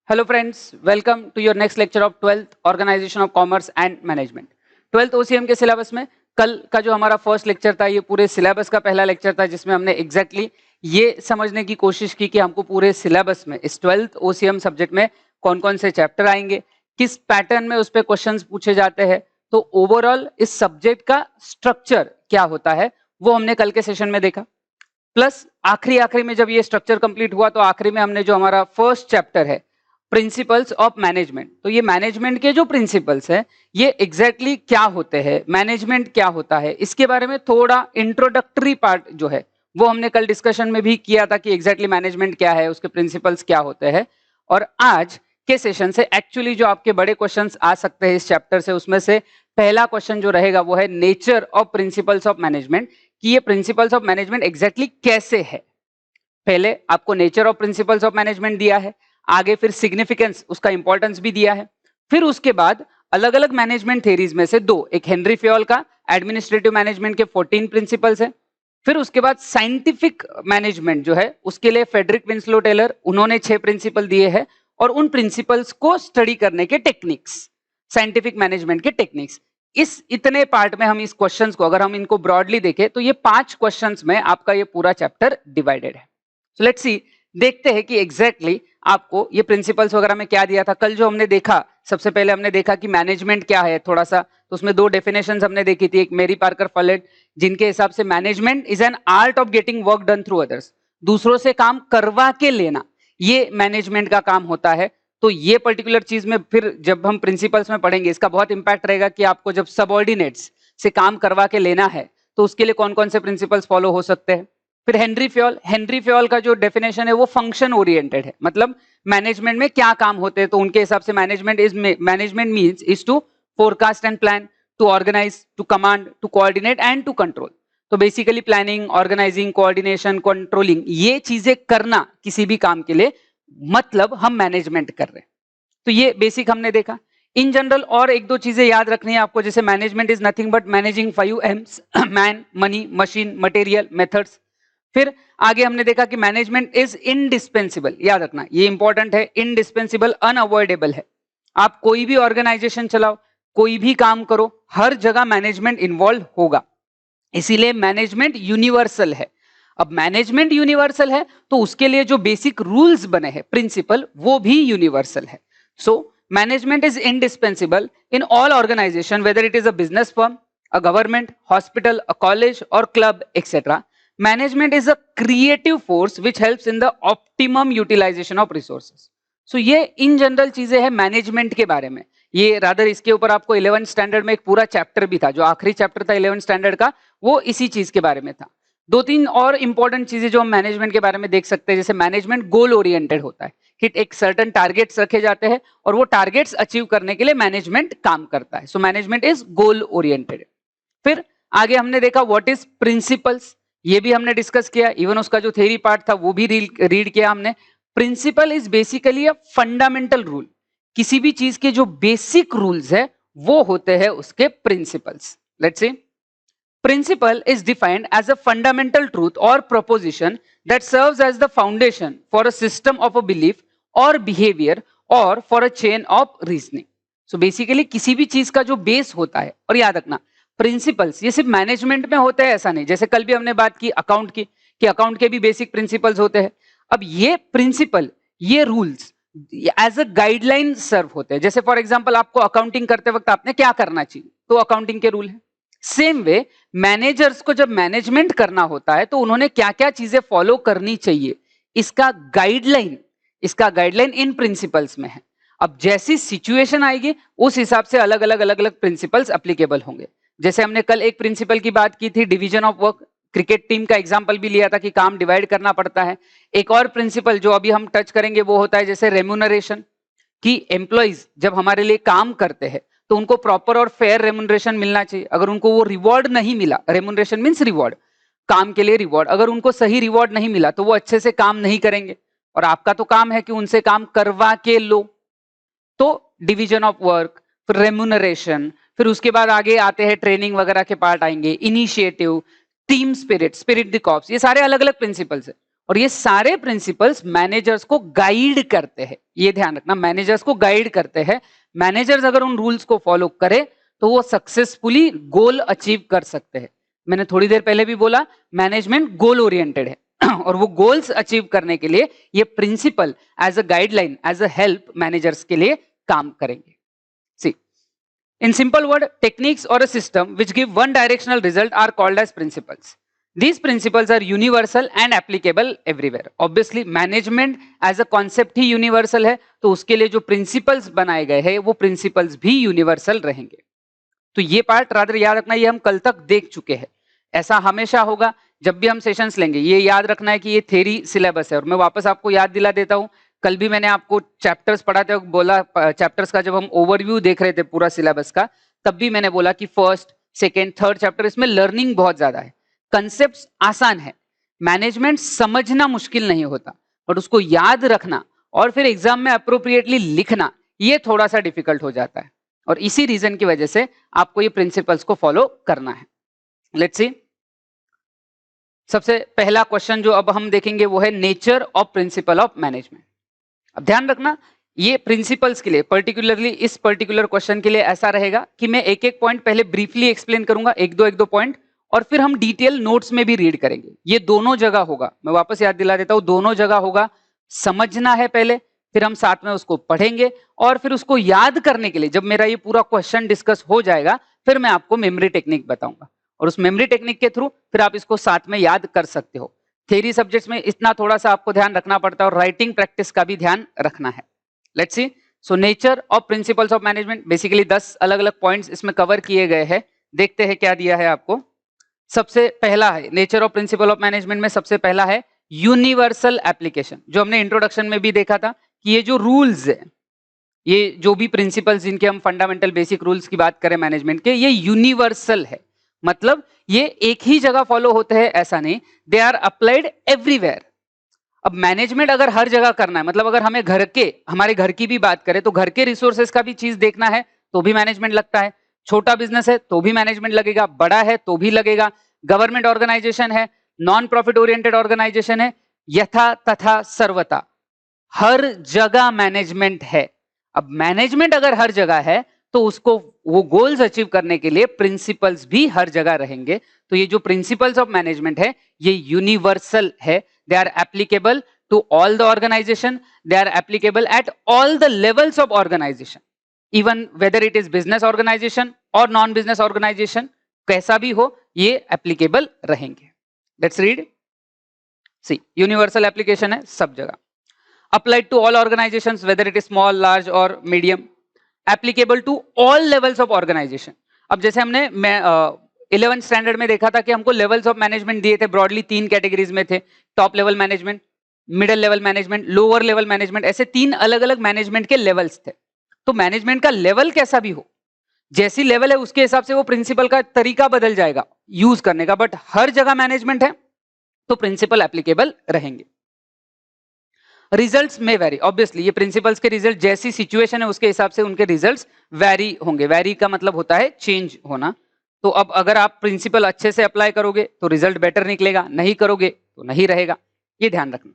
Hello friends, welcome to your next lecture of 12th Organization of Commerce and Management. 12th OCM के syllabus में कल का जो हमारा फर्स्ट लेक्चर था, ये पूरे सिलेबस का पहला लेक्चर था जिसमें हमने एग्जैक्टली ये समझने की कोशिश की कि हमको पूरे सिलेबस में इस 12th OCM सब्जेक्ट में कौन कौन से चैप्टर आएंगे, किस पैटर्न में उस पर क्वेश्चंस पूछे जाते हैं। तो ओवरऑल इस सब्जेक्ट का स्ट्रक्चर क्या होता है वो हमने कल के सेशन में देखा। प्लस आखिरी में जब ये स्ट्रक्चर कंप्लीट हुआ तो आखिरी में हमने जो हमारा फर्स्ट चैप्टर है प्रिंसिपल्स ऑफ मैनेजमेंट, तो ये मैनेजमेंट के जो प्रिंसिपल्स है ये एग्जैक्टली क्या होते हैं, मैनेजमेंट क्या होता है, इसके बारे में थोड़ा इंट्रोडक्टरी पार्ट जो है वो हमने कल डिस्कशन में भी किया था कि एग्जैक्टली मैनेजमेंट क्या है, उसके प्रिंसिपल्स क्या होते हैं। और आज के सेशन से एक्चुअली जो आपके बड़े क्वेश्चंस आ सकते हैं इस चैप्टर से, उसमें से पहला क्वेश्चन जो रहेगा वो है nature of principles of management, कि ये प्रिंसिपल्स ऑफ मैनेजमेंट एग्जैक्टली कैसे है। पहले आपको nature of principles of management दिया है, आगे फिर सिग्निफिकेंस उसका इंपॉर्टेंस भी दिया है, फिर उसके बाद अलग अलग मैनेजमेंट थ्योरीज में से दो, एक हेनरी फ्योल का एडमिनिस्ट्रेटिव मैनेजमेंट के 14 प्रिंसिपल्स है, फिर उसके बाद साइंटिफिक मैनेजमेंट जो है उसके लिए फेडरिक विंस्लो टेलर उन्होंने 6 प्रिंसिपल दिए हैं, और उन प्रिंसिपल्स को स्टडी करने के टेक्निक्स, साइंटिफिक मैनेजमेंट के टेक्निक्स, इस इतने पार्ट में हम इस क्वेश्चंस को अगर हम इनको ब्रॉडली देखें तो ये 5 क्वेश्चंस में आपका ये पूरा चैप्टर डिवाइडेड है। सो लेट्स सी, देखते हैं कि एग्जैक्टली आपको ये प्रिंसिपल्स वगैरह में क्या दिया था। कल जो हमने देखा, सबसे पहले हमने देखा कि मैनेजमेंट क्या है थोड़ा सा, तो उसमें दो डेफिनेशंस हमने देखी थी, एक मेरी पार्कर फलेट जिनके हिसाब से management is an art of getting work done through others, दूसरों से काम करवा के लेना, ये मैनेजमेंट का काम होता है। तो ये पर्टिकुलर चीज में फिर जब हम प्रिंसिपल्स में पढ़ेंगे इसका बहुत इंपैक्ट रहेगा कि आपको जब सबऑर्डिनेट्स से काम करवा के लेना है तो उसके लिए कौन कौन से प्रिंसिपल्स फॉलो हो सकते हैं। फिर हेनरी फ्योल का जो डेफिनेशन है वो फंक्शन ओरिएंटेड है, मतलब मैनेजमेंट में क्या काम होते हैं, तो उनके हिसाब से management means is to forecast and plan, to organise, to command, to coordinate and to control. तो basically planning, organising, coordination, controlling, ये चीजें करना किसी भी काम के लिए मतलब हम मैनेजमेंट कर रहे हैं। तो ये बेसिक हमने देखा। इन जनरल और एक दो चीजें याद रखनी है आपको, जैसे management is nothing but managing 5 M's, man, money, machine, material, methods. फिर आगे हमने देखा कि मैनेजमेंट इज इंडिस्पेंसिबल, याद रखना ये इंपॉर्टेंट है, इंडिस्पेंसिबल, अनअवॉइडेबल है। आप कोई भी ऑर्गेनाइजेशन चलाओ, कोई भी काम करो, हर जगह मैनेजमेंट इन्वॉल्व होगा, इसीलिए मैनेजमेंट यूनिवर्सल है। अब मैनेजमेंट यूनिवर्सल है तो उसके लिए जो बेसिक रूल्स बने हैं, प्रिंसिपल, वो भी यूनिवर्सल है। So management is indispensable in all organisation, whether it is a business firm, a government, hospital, a college और club etcetera. Management is a creative force which helps in the optimum utilisation of resources. So ये in general चीजें हैं management के बारे में। ये rather इसके ऊपर आपको 11th स्टैंडर्ड में एक पूरा चैप्टर भी था, जो आखिरी चैप्टर था 11th स्टैंडर्ड का, वो इसी चीज के बारे में था। दो तीन और इंपॉर्टेंट चीजें जो हम मैनेजमेंट के बारे में देख सकते हैं, जैसे मैनेजमेंट गोल ओरिएंटेड होता है कि एक सर्टेन टारगेट्स रखे जाते हैं और वो टारगेट्स अचीव करने के लिए मैनेजमेंट काम करता है। So management is goal oriented. फिर आगे हमने देखा व्हाट इज प्रिंसिपल्स, ये भी हमने डिस्कस किया, इवन उसका जो थ्योरी पार्ट था वो भी रीड किया हमने। Principle is basically a fundamental rule, किसी भी चीज के जो बेसिक रूल्स है वो होते हैं उसके principles. Let's see, principle is defined as a fundamental truth or proposition that serves as the foundation for a system of a belief or behavior or for a chain of reasoning. So basically किसी भी चीज का जो base होता है, और याद रखना प्रिंसिपल्स ये सिर्फ मैनेजमेंट में होते हैं ऐसा नहीं, जैसे कल भी हमने बात की अकाउंट की कि अकाउंट के भी बेसिक प्रिंसिपल्स होते हैं। अब ये प्रिंसिपल, ये रूल्स एज अ गाइडलाइन सर्व होते हैं। जैसे फॉर एग्जांपल आपको अकाउंटिंग करते वक्त आपने क्या करना चाहिए, तो अकाउंटिंग के रूल है। सेम वे मैनेजर्स को जब मैनेजमेंट करना होता है तो उन्होंने क्या क्या चीजें फॉलो करनी चाहिए, इसका गाइडलाइन इन प्रिंसिपल्स में है। अब जैसी सिचुएशन आएगी उस हिसाब से अलग अलग प्रिंसिपल्स एप्लीकेबल होंगे। जैसे हमने कल एक प्रिंसिपल की बात की थी, division of work, cricket team का एग्जांपल भी लिया था कि काम डिवाइड करना पड़ता है। एक और प्रिंसिपल जो अभी हम टच करेंगे वो होता है जैसे रेम्यूनरेशन, कि एम्प्लॉइज जब हमारे लिए काम करते हैं तो उनको प्रॉपर और फेयर रेम्यूनरेशन मिलना चाहिए। अगर उनको वो रिवॉर्ड नहीं मिला, रेम्यूनरेशन मींस रिवॉर्ड, काम के लिए रिवॉर्ड, अगर उनको सही रिवॉर्ड नहीं मिला तो वो अच्छे से काम नहीं करेंगे, और आपका तो काम है कि उनसे काम करवा के लो। तो डिवीजन ऑफ वर्क, फिर रेम्यूनरेशन, फिर उसके बाद आगे आते हैं ट्रेनिंग वगैरह के पार्ट आएंगे, initiative, team spirit, spirit the corps, ये सारे अलग अलग प्रिंसिपल्स है। और ये सारे प्रिंसिपल्स मैनेजर्स को गाइड करते हैं। ये ध्यान रखना, मैनेजर्स को गाइड करते हैं। मैनेजर्स अगर उन रूल्स को फॉलो करे तो वो सक्सेसफुली गोल अचीव कर सकते हैं। मैंने थोड़ी देर पहले भी बोला, मैनेजमेंट गोल ओरिएंटेड है और वो गोल्स अचीव करने के लिए ये principle as a guideline, as a help managers के लिए काम करेंगे। सी, in simple word, techniques or a system which give one directional result are called as principles. These principles are universal and applicable everywhere. Obviously management as a concept he universal है, तो उसके लिए जो principles बनाए गए हैं वो principles भी universal रहेंगे। तो ये पार्ट रादर याद रखना, ये हम कल तक देख चुके हैं। ऐसा हमेशा होगा जब भी हम सेशंस लेंगे, ये याद रखना है कि ये थ्योरी सिलेबस है। और मैं वापस आपको याद दिला देता हूं, कल भी मैंने आपको चैप्टर्स पढ़ाते वक्त बोला, चैप्टर्स का जब हम ओवरव्यू देख रहे थे पूरा सिलेबस का, तब भी मैंने बोला कि फर्स्ट, सेकेंड, थर्ड चैप्टर इसमें लर्निंग बहुत ज्यादा है, कंसेप्ट आसान है, मैनेजमेंट समझना मुश्किल नहीं होता, बट उसको याद रखना और फिर एग्जाम में अप्रोप्रिएटली लिखना, ये थोड़ा सा डिफिकल्ट हो जाता है। और इसी रीजन की वजह से आपको ये प्रिंसिपल्स को फॉलो करना है। लेट्स सी, सबसे पहला क्वेश्चन जो अब हम देखेंगे वो है nature of principle of management. अब ध्यान रखना, ये प्रिंसिपल्स के लिए पर्टिकुलरली इस पर्टिकुलर क्वेश्चन के लिए ऐसा रहेगा कि मैं एक एक पॉइंट पहले ब्रीफली एक्सप्लेन करूंगा, एक दो पॉइंट, और फिर हम डिटेल नोट्स में भी रीड करेंगे। ये दोनों जगह होगा, मैं वापस याद दिला देता हूं, दोनों जगह होगा। समझना है पहले, फिर हम साथ में उसको पढ़ेंगे, और फिर उसको याद करने के लिए जब मेरा ये पूरा क्वेश्चन डिस्कस हो जाएगा, फिर मैं आपको मेमोरी टेक्निक बताऊंगा, और उस मेमोरी टेक्निक के थ्रू फिर आप इसको साथ में याद कर सकते हो। थ्योरी सब्जेक्ट्स में इतना थोड़ा सा आपको ध्यान रखना पड़ता है, और राइटिंग प्रैक्टिस का भी ध्यान रखना है। Let's see, so nature of principles of management, basically 10 अलग अलग पॉइंट्स इसमें कवर किए गए हैं। देखते हैं क्या दिया है आपको। सबसे पहला है nature of principle of management में सबसे पहला है यूनिवर्सल एप्लीकेशन, जो हमने इंट्रोडक्शन में भी देखा था कि ये जो रूल्स है, ये जो भी प्रिंसिपल्स जिनके हम फंडामेंटल बेसिक रूल्स की बात करें मैनेजमेंट के, ये यूनिवर्सल है, मतलब ये एक ही जगह फॉलो होते हैं ऐसा नहीं, दे आर अप्लाइड एवरीवेयर। अब मैनेजमेंट अगर हर जगह करना है, मतलब अगर हमें हमारे घर की भी बात करें तो घर के रिसोर्सेज का भी चीज देखना है तो भी मैनेजमेंट लगता है, छोटा बिजनेस है तो भी मैनेजमेंट लगेगा, बड़ा है तो भी लगेगा, गवर्नमेंट ऑर्गेनाइजेशन है, नॉन प्रॉफिट ओरिएंटेड ऑर्गेनाइजेशन है, यथा तथा सर्वथा हर जगह मैनेजमेंट है। अब मैनेजमेंट अगर हर जगह है तो उसको वो गोल्स अचीव करने के लिए प्रिंसिपल्स भी हर जगह रहेंगे। तो ये जो प्रिंसिपल्स ऑफ मैनेजमेंट है ये यूनिवर्सल है, they are applicable to all the organization, they are applicable at all the levels of organization, even whether it is business organization और नॉन बिजनेस ऑर्गेनाइजेशन, कैसा भी हो ये एप्लीकेबल रहेंगे। Let's read, see, universal application है सब जगह, applied to all organizations whether it is small, large or medium, applicable to all levels of organization। अब जैसे हमने 11th स्टैंडर्ड में देखा था कि हमको लेवल्स ऑफ मैनेजमेंट दिए थे, ब्रॉडली 3 कैटेगरीज में थे, top level management, middle level management, lower level management, ऐसे 3 अलग अलग मैनेजमेंट के लेवल्स थे। तो मैनेजमेंट का लेवल कैसा भी हो, जैसी लेवल है उसके हिसाब से वो प्रिंसिपल का तरीका बदल जाएगा यूज करने का, बट हर जगह मैनेजमेंट है तो प्रिंसिपल एप्लीकेबल रहेंगे। रिजल्ट्स में वेरी, ऑब्वियसली ये प्रिंसिपल्स के रिजल्ट जैसी सिचुएशन है उसके हिसाब से उनके रिजल्ट्स वेरी होंगे। वेरी का मतलब होता है चेंज होना। तो अब अगर आप प्रिंसिपल अच्छे से अप्लाई करोगे तो रिजल्ट बेटर निकलेगा, नहीं करोगे तो नहीं रहेगा, ये ध्यान रखना।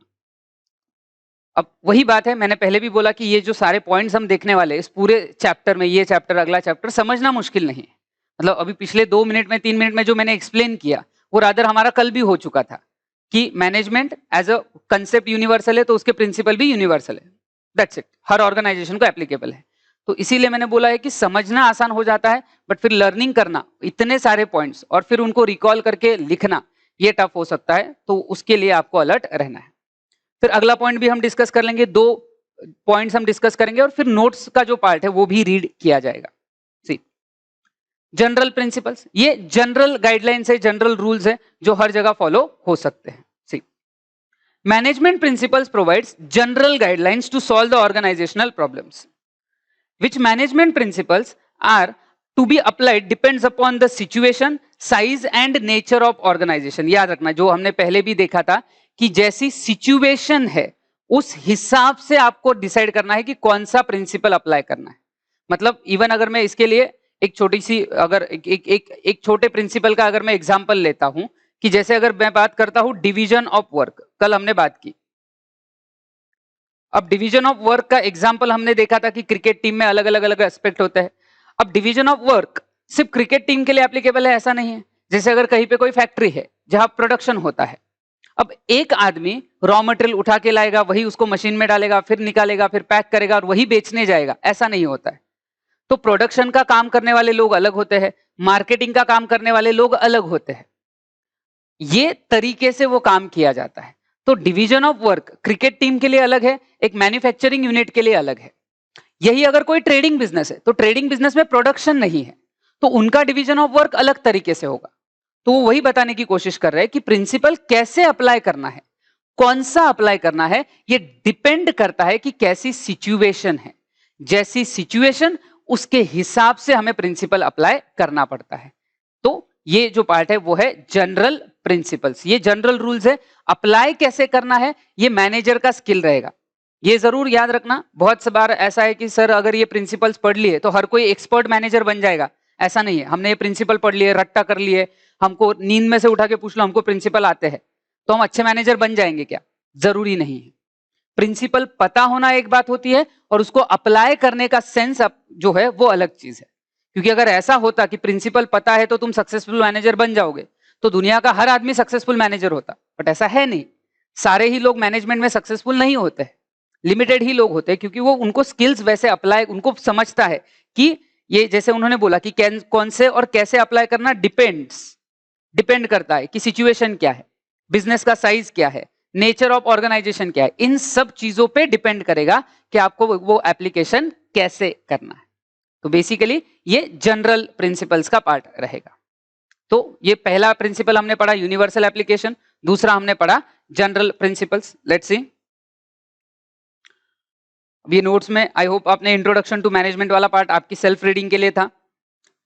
अब वही बात है, मैंने पहले भी बोला कि ये जो सारे पॉइंट्स हम देखने वाले इस पूरे चैप्टर में, ये चैप्टर अगला चैप्टर समझना मुश्किल नहीं है। मतलब अभी पिछले 2 मिनट में 3 मिनट में जो मैंने एक्सप्लेन किया वो रादर हमारा कल भी हो चुका था कि management as a concept universal है तो उसके प्रिंसिपल भी यूनिवर्सल है, दैट्स इट, हर ऑर्गेनाइजेशन को एप्लीकेबल है। तो इसीलिए मैंने बोला है कि समझना आसान हो जाता है, बट फिर लर्निंग करना इतने सारे पॉइंट्स और फिर उनको रिकॉल करके लिखना ये टफ हो सकता है, तो उसके लिए आपको अलर्ट रहना है। फिर अगला पॉइंट भी हम डिस्कस कर लेंगे, 2 पॉइंट्स हम डिस्कस करेंगे और फिर नोट्स का जो पार्ट है वो भी रीड किया जाएगा। सी, जनरल प्रिंसिपल्स, ये जनरल गाइडलाइंस है, जनरल रूल्स है जो हर जगह फॉलो हो सकते हैं। See, management principles provides general guidelines to solve the organisational problems which management principles are to be applied depends upon the situation, size and nature of organisation. याद रखना, जो हमने पहले भी देखा था कि जैसी सिचुएशन है उस हिसाब से आपको डिसाइड करना है कि कौन सा प्रिंसिपल अप्लाई करना है। मतलब इवन अगर मैं इसके लिए एक छोटी सी, अगर एक छोटे प्रिंसिपल का अगर मैं एग्जांपल लेता हूं कि जैसे अगर मैं बात करता हूं डिवीजन ऑफ वर्क, कल हमने बात की। अब डिवीजन ऑफ वर्क का एग्जांपल हमने देखा था कि क्रिकेट टीम में अलग अलग एस्पेक्ट होते हैं। अब डिवीजन ऑफ वर्क सिर्फ क्रिकेट टीम के लिए एप्लीकेबल है ऐसा नहीं है। जैसे अगर कहीं पे कोई फैक्ट्री है जहां प्रोडक्शन होता है, अब एक आदमी रॉ मटेरियल उठा के लाएगा, वही उसको मशीन में डालेगा, फिर निकालेगा, फिर पैक करेगा और वही बेचने जाएगा, ऐसा नहीं होता है। तो प्रोडक्शन का काम करने वाले लोग अलग होते हैं, मार्केटिंग का काम करने वाले लोग अलग होते हैं। ये तरीके से वो काम किया जाता है। तो division of work cricket team के लिए अलग है, एक मैन्युफैक्चरिंग यूनिट के लिए अलग है। यही अगर कोई ट्रेडिंग बिजनेस है, तो ट्रेडिंग बिजनेस में प्रोडक्शन नहीं है, तो उनका डिवीजन ऑफ वर्क अलग तरीके से होगा। तो वो वही बताने की कोशिश कर रहे हैं कि प्रिंसिपल कैसे अप्लाई करना है, कौन सा अप्लाई करना है, ये डिपेंड करता है कि कैसी सिचुएशन है। जैसी सिचुएशन उसके हिसाब से हमें प्रिंसिपल अप्लाई करना पड़ता है। तो ये जो पार्ट है वो है जनरल प्रिंसिपल्स, ये जनरल रूल्स है। अप्लाई कैसे करना है ये मैनेजर का स्किल रहेगा। ये जरूर याद रखना, बहुत से बार ऐसा है कि सर अगर ये प्रिंसिपल्स पढ़ लिए तो हर कोई एक्सपर्ट मैनेजर बन जाएगा, ऐसा नहीं है। हमने ये प्रिंसिपल पढ़ लिए, रट्टा कर लिए, हमको नींद में से उठा के पूछ लो हमको प्रिंसिपल आते हैं तो हम अच्छे मैनेजर बन जाएंगे क्या? जरूरी नहीं है। प्रिंसिपल पता होना एक बात होती है और उसको अप्लाई करने का सेंस जो है वो अलग चीज है। क्योंकि अगर ऐसा होता कि प्रिंसिपल पता है तो तुम सक्सेसफुल मैनेजर बन जाओगे, तो दुनिया का हर आदमी सक्सेसफुल मैनेजर होता। बट ऐसा है नहीं, सारे ही लोग मैनेजमेंट में सक्सेसफुल नहीं होते, लिमिटेड ही लोग होते हैं, क्योंकि वो उनको स्किल्स वैसे अप्लाई, उनको समझता है कि ये जैसे उन्होंने बोला कि कौन से और कैसे अप्लाई करना डिपेंड करता है कि सिचुएशन क्या है, बिजनेस का साइज क्या है, नेचर ऑफ ऑर्गेनाइजेशन क्या है, इन सब चीजों पे डिपेंड करेगा कि आपको वो एप्लीकेशन कैसे करना है। तो बेसिकली ये जनरल प्रिंसिपल्स का पार्ट रहेगा। तो ये पहला प्रिंसिपल हमने पढ़ा यूनिवर्सल एप्लीकेशन, दूसरा हमने पढ़ा जनरल प्रिंसिपल्स। लेट्स सी, ये नोट्स में आई होप आपने इंट्रोडक्शन टू मैनेजमेंट वाला पार्ट आपकी सेल्फ रीडिंग के लिए था।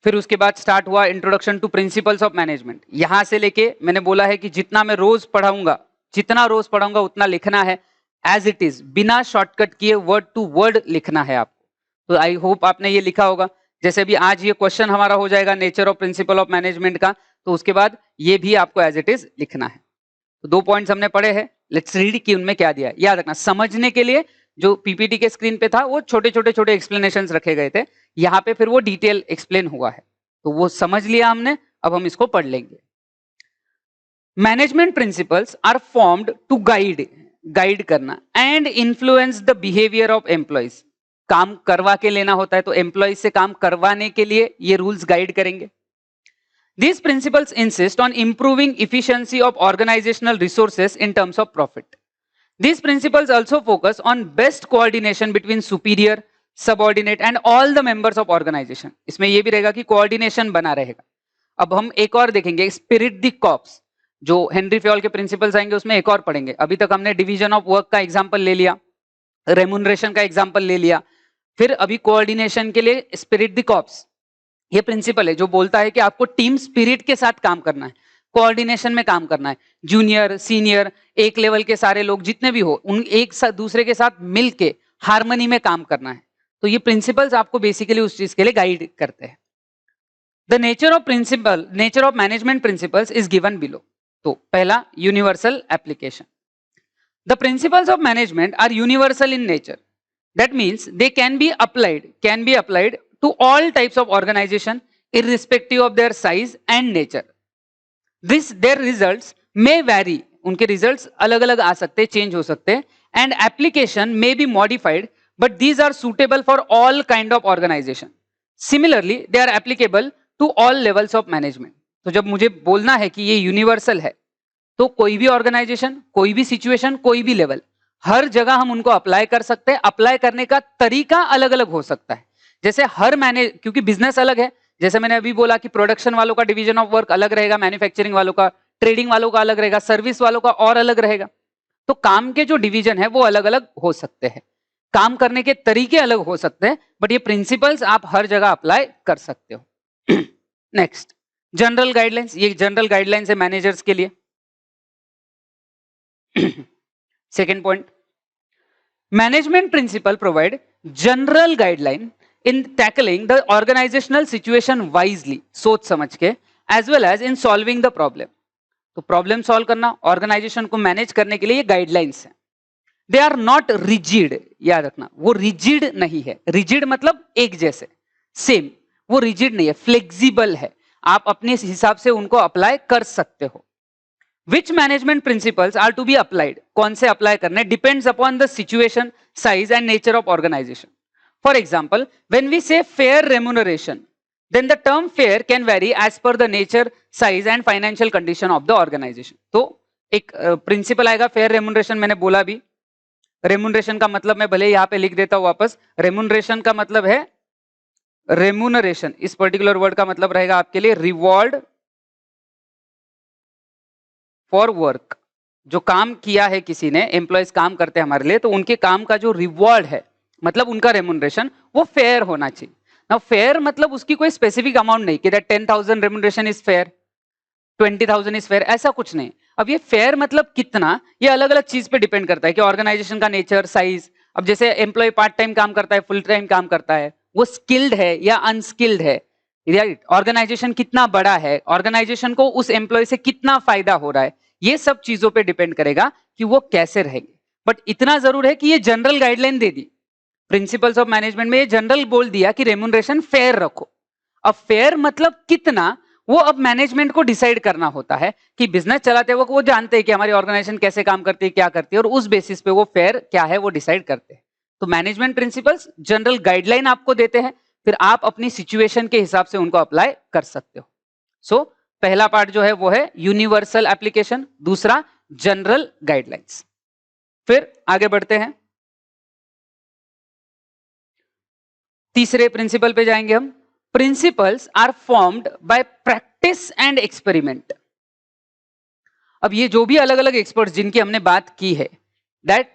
फिर उसके बाद स्टार्ट हुआ introduction to principles of management. यहां से लेके मैंने बोला है कि जितना मैं रोज पढ़ाऊंगा, जितना रोज पढ़ाऊंगा उतना लिखना है एज इट इज, बिना शॉर्टकट किए वर्ड टू वर्ड लिखना है आपको। तो आई होप आपने ये लिखा होगा। जैसे भी आज ये क्वेश्चन हमारा हो जाएगा nature of principle of management का, तो उसके बाद ये भी आपको एज इट इज लिखना है। तो 2 पॉइंट्स हमने पढ़े हैं, लेट्स रीड कि उनमें क्या दिया है। याद रखना, समझने के लिए जो पीपीटी के स्क्रीन पे था वो छोटे छोटे एक्सप्लेनेशंस रखे गए थे, यहाँ पे फिर वो डिटेल एक्सप्लेन हुआ है, तो वो समझ लिया हमने। अब हम इसको पढ़ लेंगे। Management principles are formed to guide करना and influence the behaviour of employees. काम करवा के लेना होता है, तो एम्प्लॉइज से काम करवाने के लिए ये रूल्स गाइड करेंगे। These principles insist on improving efficiency of organizational resources in terms of profit. These principles also focus on best coordination between superior, subordinate and all the members of organization. इसमें ये भी रहेगा कि coordination बना रहेगा। अब हम एक और देखेंगे, स्पिरिट द कॉर्प्स, जो हेनरी फ्योल के प्रिंसिपल्स आएंगे उसमें एक और पढ़ेंगे। अभी तक हमने डिवीजन ऑफ वर्क का एग्जांपल ले लिया, रेमुनरेशन का एग्जांपल ले लिया, फिर अभी कोऑर्डिनेशन के लिए स्पिरिट द कॉर्प्स, ये प्रिंसिपल है जो बोलता है कि आपको टीम स्पिरिट के साथ काम करना है, कोऑर्डिनेशन में काम करना है। जूनियर, सीनियर, एक लेवल के सारे लोग जितने भी हो, उन एक साथ दूसरे के साथ मिलके हार्मनी में काम करना है। तो ये प्रिंसिपल्स आपको बेसिकली उस चीज के लिए गाइड करते हैं। The nature of management principles is given below. तो पहला universal application. The principles of management are universal in nature, that means they can be applied to all types of organization irrespective of their size and nature. Their results may vary, उनके results अलग अलग आ सकते हैं, change हो सकते हैं, and application may be modified, but these are suitable for all kind of organization. Similarly, they are applicable to all levels of management. तो जब मुझे बोलना है कि ये यूनिवर्सल है, तो कोई भी ऑर्गेनाइजेशन, कोई भी सिचुएशन, कोई भी लेवल, हर जगह हम उनको अप्लाई कर सकते हैं। अप्लाई करने का तरीका अलग अलग हो सकता है। जैसे क्योंकि बिजनेस अलग है, जैसे मैंने अभी बोला कि प्रोडक्शन वालों का डिवीजन ऑफ वर्क अलग रहेगा, मैन्युफैक्चरिंग वालों का, ट्रेडिंग वालों का अलग रहेगा, सर्विस वालों का और अलग रहेगा। तो काम के जो डिवीजन है वो अलग अलग हो सकते हैं, काम करने के तरीके अलग हो सकते हैं, बट ये प्रिंसिपल्स आप हर जगह अप्लाई कर सकते हो। Next, general guidelines. ये जनरल गाइडलाइंस है मैनेजर्स के लिए। Second point, management principle provide general guideline in tackling the organizational situation wisely, सोच समझ के, as well as in solving the problem. तो प्रॉब्लम सॉल्व करना, ऑर्गेनाइजेशन को मैनेज करने के लिए ये गाइडलाइंस है. दे आर नॉट रिजिड, याद रखना, वो रिजिड नहीं है. रिजिड मतलब एक जैसे, सेम. वो रिजिड नहीं है, फ्लेक्सिबल है. आप अपने हिसाब से उनको अप्लाई कर सकते हो. Which management principles are to be applied? कौन से अप्लाई करने? Depends upon the situation, size and nature of organization. For example, when we say fair remuneration, then the term fair can vary as per the nature, size and financial condition of the organization. तो एक principal आएगा fair remuneration, मैंने बोला भी. Remuneration का मतलब मैं भले यहाँ पे लिख देता हूँ वापस. रेमुनरेशन का मतलब है रेमुनरेशन, इस पर्टिकुलर वर्ड का मतलब रहेगा आपके लिए रिवॉर्ड फॉर वर्क. जो काम किया है किसी ने, एम्प्लॉयज काम करते हैं हमारे लिए, तो उनके काम का जो रिवॉर्ड है, मतलब उनका रेमुनरेशन, वो फेयर होना चाहिए. नाउ फेयर मतलब उसकी कोई स्पेसिफिक अमाउंट नहीं कि that 10,000 remuneration is fair, 20,000 is fair, ऐसा कुछ नहीं. अब ये फेयर मतलब कितना, ये अलग अलग चीज पे डिपेंड करता है कि ऑर्गेनाइजेशन का नेचर, साइज. अब जैसे एम्प्लॉय पार्ट टाइम काम करता है, फुल टाइम काम करता है, वो स्किल्ड है या अनस्किल्ड है, ऑर्गेनाइजेशन कितना बड़ा है, ऑर्गेनाइजेशन को उस एम्प्लॉय से कितना फायदा हो रहा है, ये सब चीजों पे डिपेंड करेगा कि वो कैसे रहेंगे. बट इतना जरूर है कि ये general guideline they the, principles of management में ये जनरल बोल दिया कि रेमुनरेशन फेयर रखो. अब फेयर मतलब कितना, वो अब मैनेजमेंट को डिसाइड करना होता है कि बिजनेस चलाते वक्त वो जानते हैं कि हमारी ऑर्गेनाइजेशन कैसे काम करती है, क्या करती है, और उस बेसिस पे वो फेयर क्या है वो डिसाइड करते हैं. तो मैनेजमेंट प्रिंसिपल्स जनरल गाइडलाइन आपको देते हैं, फिर आप अपनी सिचुएशन के हिसाब से उनको अप्लाई कर सकते हो. सो पहला पार्ट जो है वो है यूनिवर्सल एप्लीकेशन, दूसरा जनरल गाइडलाइंस. फिर आगे बढ़ते हैं, तीसरे प्रिंसिपल पे जाएंगे हम. Principles are formed by practice and experiment. अब ये जो भी अलग अलग एक्सपर्ट्स जिनकी हमने बात की है, दैट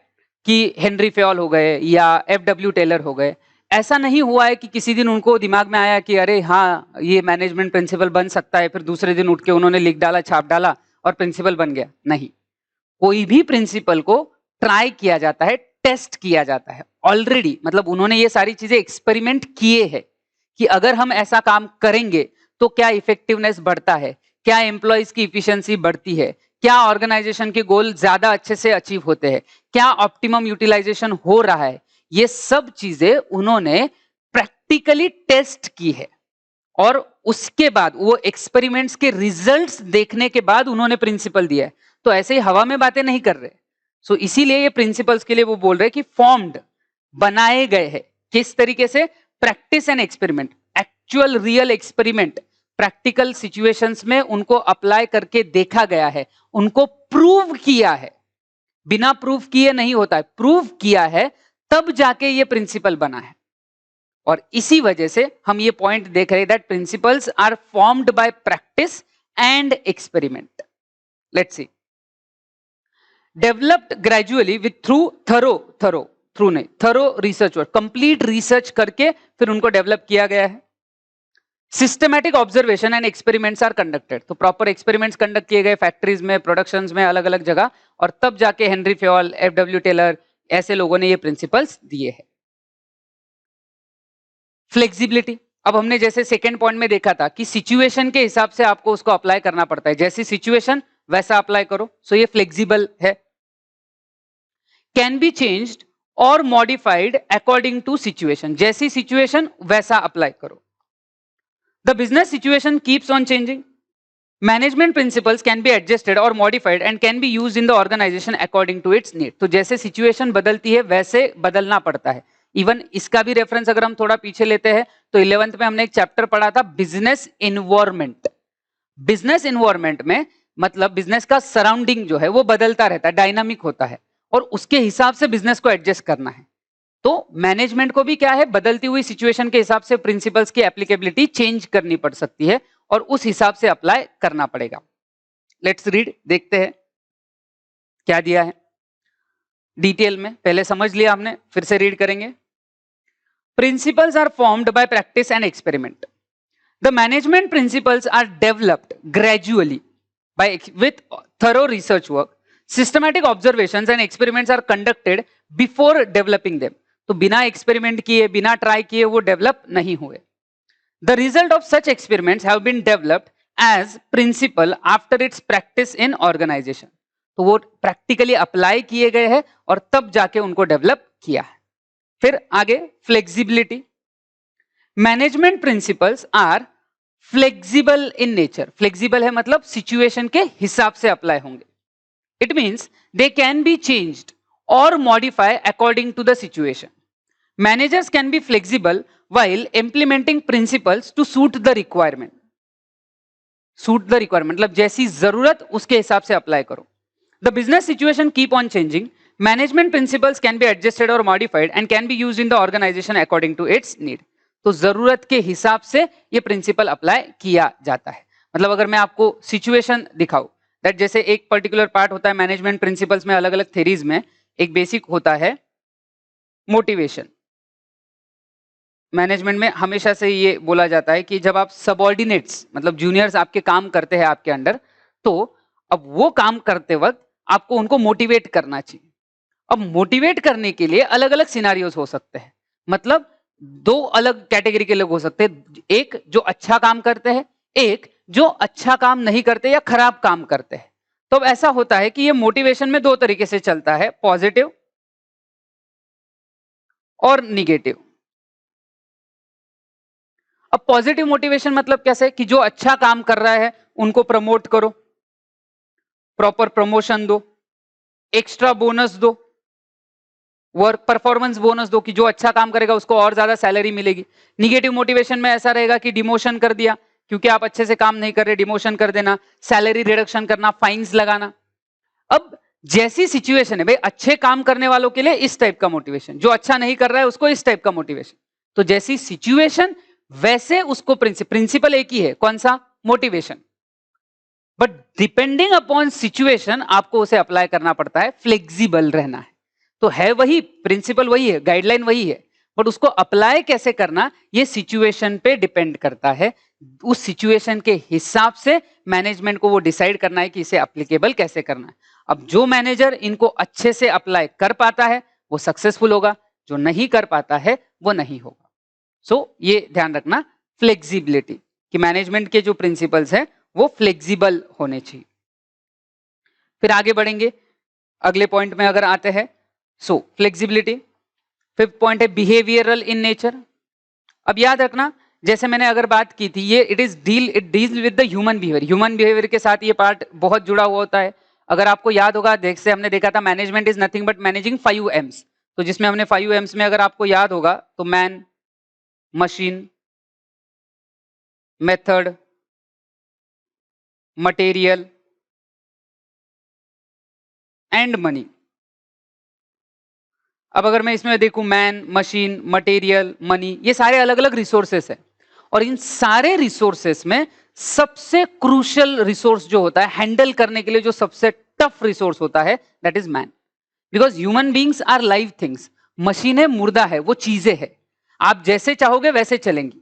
कि हेनरी फेयोल हो गए या FW टेलर हो गए, ऐसा नहीं हुआ है कि किसी दिन उनको दिमाग में आया कि अरे हाँ ये मैनेजमेंट प्रिंसिपल बन सकता है, फिर दूसरे दिन उठ के उन्होंने लिख डाला, छाप डाला और प्रिंसिपल बन गया. नहीं, कोई भी प्रिंसिपल को ट्राई किया जाता है, टेस्ट किया जाता है ऑलरेडी. मतलब उन्होंने ये सारी चीजें एक्सपेरिमेंट किए हैं कि अगर हम ऐसा काम करेंगे तो क्या इफेक्टिवनेस बढ़ता है, क्या एम्प्लॉयज की इफिशियंसी बढ़ती है, क्या ऑर्गेनाइजेशन के गोल ज्यादा अच्छे से अचीव होते हैं, क्या ऑप्टिमम यूटिलाइजेशन हो रहा है. ये सब चीजें उन्होंने प्रैक्टिकली टेस्ट की है और उसके बाद वो एक्सपेरिमेंट्स के रिजल्ट्स देखने के बाद उन्होंने प्रिंसिपल दिया है. तो ऐसे ही हवा में बातें नहीं कर रहे. सो इसीलिए ये प्रिंसिपल्स के लिए वो बोल रहे कि फॉर्म्ड, बनाए गए हैं. किस तरीके से? Practice and experiment, actual real experiment, practical situations में उनको अप्लाई करके देखा गया है, उनको प्रूव किया है. बिना प्रूव किए नहीं होता है, प्रूव किया है तब जाके ये प्रिंसिपल बना है. और इसी वजह से हम ये पॉइंट देख रहे हैं that principles are formed by practice and experiment. Let's see. Developed gradually with through research work, complete research करके फिर उनको डेवलप किया गया है. Systematic observation and experiments are conducted. तो प्रॉपर एक्सपेरिमेंट्स कंडक्ट किए गए फैक्ट्रीज में, प्रोडक्शंस में, अलग अलग जगह, और तब जाके हेनरी फेयोल, FW टेलर, ऐसे लोगों ने ये प्रिंसिपल्स दिए हैं. फ्लेक्सिबिलिटी. अब हमने जैसे सेकेंड पॉइंट में देखा था कि सिचुएशन के हिसाब से आपको उसको अप्लाई करना पड़ता है, जैसी सिचुएशन वैसा अप्लाई करो. सो ये फ्लेक्सिबल है. कैन बी चेंज्ड और मॉडिफाइड अकॉर्डिंग टू सिचुएशन, जैसी सिचुएशन वैसा अप्लाई करो. The business situation keeps on changing. Management principles can be adjusted और modified and can be used in the organisation according to its need. तो जैसे situation बदलती है वैसे बदलना पड़ता है. इवन इसका भी रेफरेंस अगर हम थोड़ा पीछे लेते हैं तो 11th में हमने एक चैप्टर पढ़ा था बिजनेस इन्वायरमेंट. बिजनेस इन्वायरमेंट में मतलब बिजनेस का सराउंडिंग जो है वो बदलता रहता है, डायनामिक होता है, और उसके हिसाब से बिजनेस को एडजस्ट करना है. तो मैनेजमेंट को भी क्या है, बदलती हुई सिचुएशन के हिसाब से प्रिंसिपल्स की एप्लीकेबिलिटी चेंज करनी पड़ सकती है और उस हिसाब से अप्लाई करना पड़ेगा. लेट्स रीड, देखते हैं क्या दिया है डिटेल में. पहले समझ लिया हमने, फिर से रीड करेंगे. Principles are formed by practice and experiment. The management principles are developed gradually by with thorough research work. Systematic observations and experiments are conducted before developing them. तो बिना एक्सपेरिमेंट किए, बिना ट्राई किए वो डेवलप नहीं हुए. The result of such experiments have been developed as principle after its practice in organization. तो वो प्रैक्टिकली अप्लाई किए गए हैं और तब जाके उनको डेवलप किया है। फिर आगे flexibility. Management principles are flexible in nature. Flexible है मतलब सिचुएशन के हिसाब से अप्लाई होंगे। It means they can be changed और modify according to the situation. Managers can be flexible while implementing principles to suit the requirement. Suit the requirement मतलब जैसी जरूरत उसके हिसाब से अप्लाई करो। The business situation keep on changing. Management principles can be adjusted or modified and can be used in the organization according to its need. तो जरूरत के हिसाब से ये प्रिंसिपल अप्लाई किया जाता है। मतलब अगर मैं आपको सिचुएशन दिखाऊं दैट जैसे एक पर्टिकुलर पार्ट होता है मैनेजमेंट प्रिंसिपल्स में, अलग अलग थेरीज में एक बेसिक होता है मोटिवेशन। मैनेजमेंट में हमेशा से ये बोला जाता है कि जब आप सबऑर्डिनेट्स मतलब जूनियर्स आपके काम करते हैं आपके अंडर, तो अब वो काम करते वक्त आपको उनको मोटिवेट करना चाहिए। अब मोटिवेट करने के लिए अलग अलग सिनारियोज हो सकते हैं। मतलब दो अलग कैटेगरी के लोग हो सकते हैं, एक जो अच्छा काम करते हैं, एक जो अच्छा काम नहीं करते या खराब काम करते हैं। तो अब ऐसा होता है कि ये मोटिवेशन में दो तरीके से चलता है, पॉजिटिव और निगेटिव। अब पॉजिटिव मोटिवेशन मतलब कैसे कि जो अच्छा काम कर रहा है उनको प्रमोट करो, प्रॉपर प्रमोशन दो, एक्स्ट्रा बोनस दो, वर्क परफॉर्मेंस बोनस दो कि जो अच्छा काम करेगा उसको और ज्यादा सैलरी मिलेगी। निगेटिव मोटिवेशन में ऐसा रहेगा कि डिमोशन कर दिया क्योंकि आप अच्छे से काम नहीं कर रहे, डिमोशन कर देना, सैलरी रिडक्शन करना, फाइन्स लगाना। अब जैसी सिचुएशन है भाई, अच्छे काम करने वालों के लिए इस टाइप का मोटिवेशन, जो अच्छा नहीं कर रहा है उसको इस टाइप का मोटिवेशन। तो जैसी सिचुएशन वैसे उसको प्रिंसिपल एक ही है, कौन सा? Motivation. But depending upon situation आपको उसे अप्लाई करना पड़ता है, फ्लेक्सिबल रहना है। तो है वही प्रिंसिपल, वही है, गाइडलाइन वही है, बट उसको अप्लाई कैसे करना ये सिचुएशन पे डिपेंड करता है। उस सिचुएशन के हिसाब से मैनेजमेंट को वो डिसाइड करना है कि इसे एप्लीकेबल कैसे करना है। अब जो मैनेजर इनको अच्छे से अप्लाई कर पाता है वो सक्सेसफुल होगा, जो नहीं कर पाता है वो नहीं होगा। सो ये ध्यान रखना फ्लेक्सिबिलिटी कि मैनेजमेंट के जो प्रिंसिपल्स हैं वो फ्लेक्सिबल होने चाहिए। फिर आगे बढ़ेंगे अगले पॉइंट में अगर आते हैं। सो फ्लेक्सिबिलिटी। फिफ्थ पॉइंट है बिहेवियरल इन नेचर। अब याद रखना जैसे मैंने अगर बात की थी ये it deals with the human behaviour. Human behaviour के साथ ये पार्ट बहुत जुड़ा हुआ होता है। अगर आपको याद होगा जैसे हमने देखा था management is nothing but managing 5 M's, तो जिसमें हमने 5 M's में अगर आपको याद होगा तो man, machine, method, material and money. अब अगर मैं इसमें देखूं मैन, मशीन, मटेरियल, मनी, ये सारे अलग अलग रिसोर्सेस हैं और इन सारे रिसोर्सेस में सबसे क्रूशियल रिसोर्स जो होता है हैंडल करने के लिए, जो सबसे टफ रिसोर्स होता है that is man. Because human beings are live things. मशीनें मुर्दा है, वो चीजें है, आप जैसे चाहोगे वैसे चलेंगी।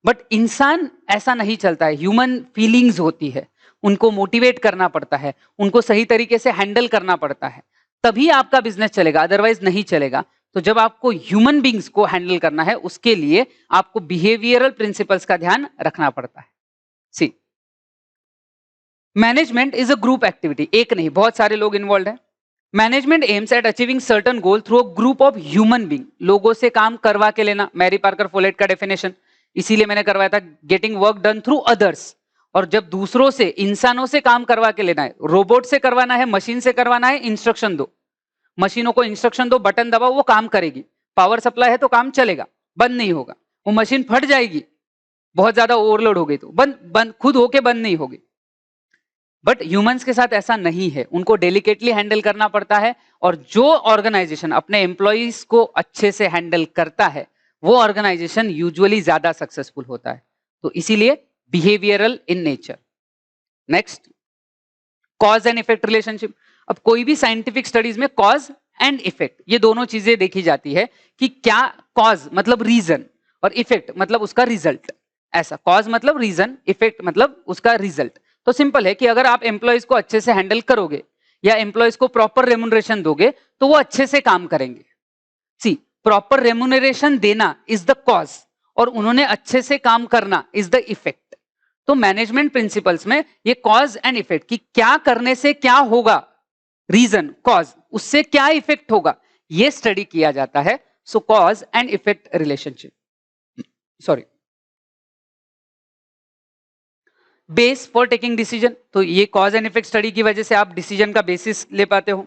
बट इंसान ऐसा नहीं चलता है, ह्यूमन फीलिंग्स होती है, उनको मोटिवेट करना पड़ता है, उनको सही तरीके से हैंडल करना पड़ता है, तभी आपका बिजनेस चलेगा, अदरवाइज नहीं चलेगा। तो जब आपको ह्यूमन बींग्स को हैंडल करना है उसके लिए आपको बिहेवियरल प्रिंसिपल्स का ध्यान रखना पड़ता है। See management is a group activity, एक नहीं बहुत सारे लोग इन्वॉल्व है। Management aims at achieving certain goal through a group of human being. लोगों से काम करवा के लेना, मैरी पार्कर फोलेट का डेफिनेशन, इसीलिए मैंने करवाया था, getting work done through others. और जब दूसरों से, इंसानों से काम करवा के लेना है, रोबोट से करवाना है, मशीन से करवाना है, इंस्ट्रक्शन दो, मशीनों को इंस्ट्रक्शन दो, बटन दबाओ, वो काम करेगी। पावर सप्लाई है तो काम चलेगा, बंद नहीं होगा। वो मशीन फट जाएगी, बहुत ज्यादा ओवरलोड हो गई तो बंद बंद खुद होके बंद नहीं होगी। बट ह्यूमंस के साथ ऐसा नहीं है, उनको डेलिकेटली हैंडल करना पड़ता है। और जो ऑर्गेनाइजेशन अपने एम्प्लॉइज को अच्छे से हैंडल करता है वो ऑर्गेनाइजेशन यूजुअली ज्यादा सक्सेसफुल होता है। तो इसीलिए behavioural in nature. Next, cause and effect relationship. अब कोई भी साइंटिफिक स्टडीज में कॉज एंड इफेक्ट ये दोनों चीजें देखी जाती है कि क्या कॉज मतलब रीजन और इफेक्ट मतलब उसका रिजल्ट। ऐसा कॉज मतलब रीजन, इफेक्ट मतलब उसका रिजल्ट। तो सिंपल है कि अगर आप एम्प्लॉइज को अच्छे से हैंडल करोगे या एम्प्लॉइज को प्रॉपर रेम्युनरेशन दोगे तो वो अच्छे से काम करेंगे। सी प्रॉपर रेम्युनरेशन देना इज द कॉज और उन्होंने अच्छे से काम करना इज द इफेक्ट। तो मैनेजमेंट प्रिंसिपल्स में ये कॉज एंड इफेक्ट कि क्या करने से क्या होगा, रीजन कॉज, उससे क्या इफेक्ट होगा, ये स्टडी किया जाता है. So cause and effect relationship, sorry, base for taking decision. तो ये कॉज एंड इफेक्ट स्टडी की वजह से आप डिसीजन का बेसिस ले पाते हो.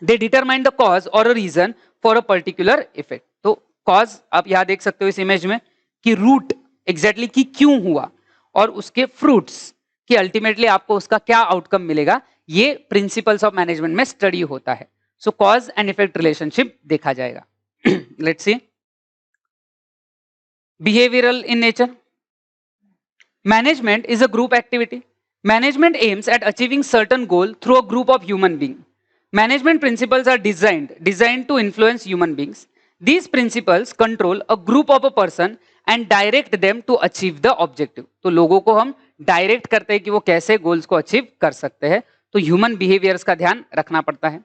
दे डिटरमाइन द कॉज और a reason for a particular effect. तो कॉज आप यहां देख सकते हो इस इमेज में कि रूट एग्जैक्टली की क्यों हुआ, और उसके फ्रूट्स कि अल्टीमेटली आपको उसका क्या आउटकम मिलेगा, ये प्रिंसिपल्स ऑफ मैनेजमेंट में स्टडी होता है. So cause and effect relationship देखा जाएगा. Let's see. Behavioural in nature. Management is a group activity. Management aims at achieving certain goal through a group of human beings. Management principles are designed to influence human beings. These principles control a group of a person and direct them to achieve the objective. तो लोगों को हम direct करते हैं कि वो कैसे goals को अचीव कर सकते हैं. तो ह्यूमन बिहेवियर्स का ध्यान रखना पड़ता है.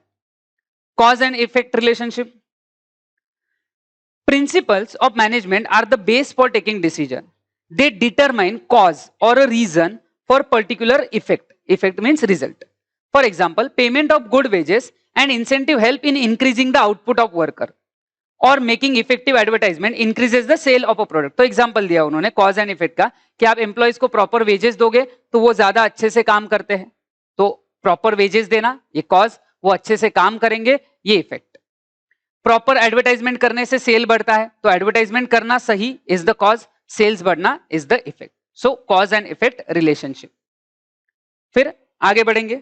Cause and effect relationship. Principles of management are the base for taking decision. They determine cause or a reason for particular effect. Effect means result. For example, payment of good wages and incentive help in increasing the output of worker, or making effective advertisement increases the sale of a product. तो example दिया उन्होंने cause and effect का कि आप employees को proper wages दोगे तो वो ज्यादा अच्छे से काम करते हैं. तो प्रॉपर वेजेस देना ये कॉज, वो अच्छे से काम करेंगे ये इफेक्ट. प्रॉपर एडवर्टाइजमेंट करने से सेल बढ़ता है, तो एडवर्टाइजमेंट करना सही इज द कॉज, सेल्स बढ़ना is the effect. So cause and effect relationship. फिर आगे बढ़ेंगे.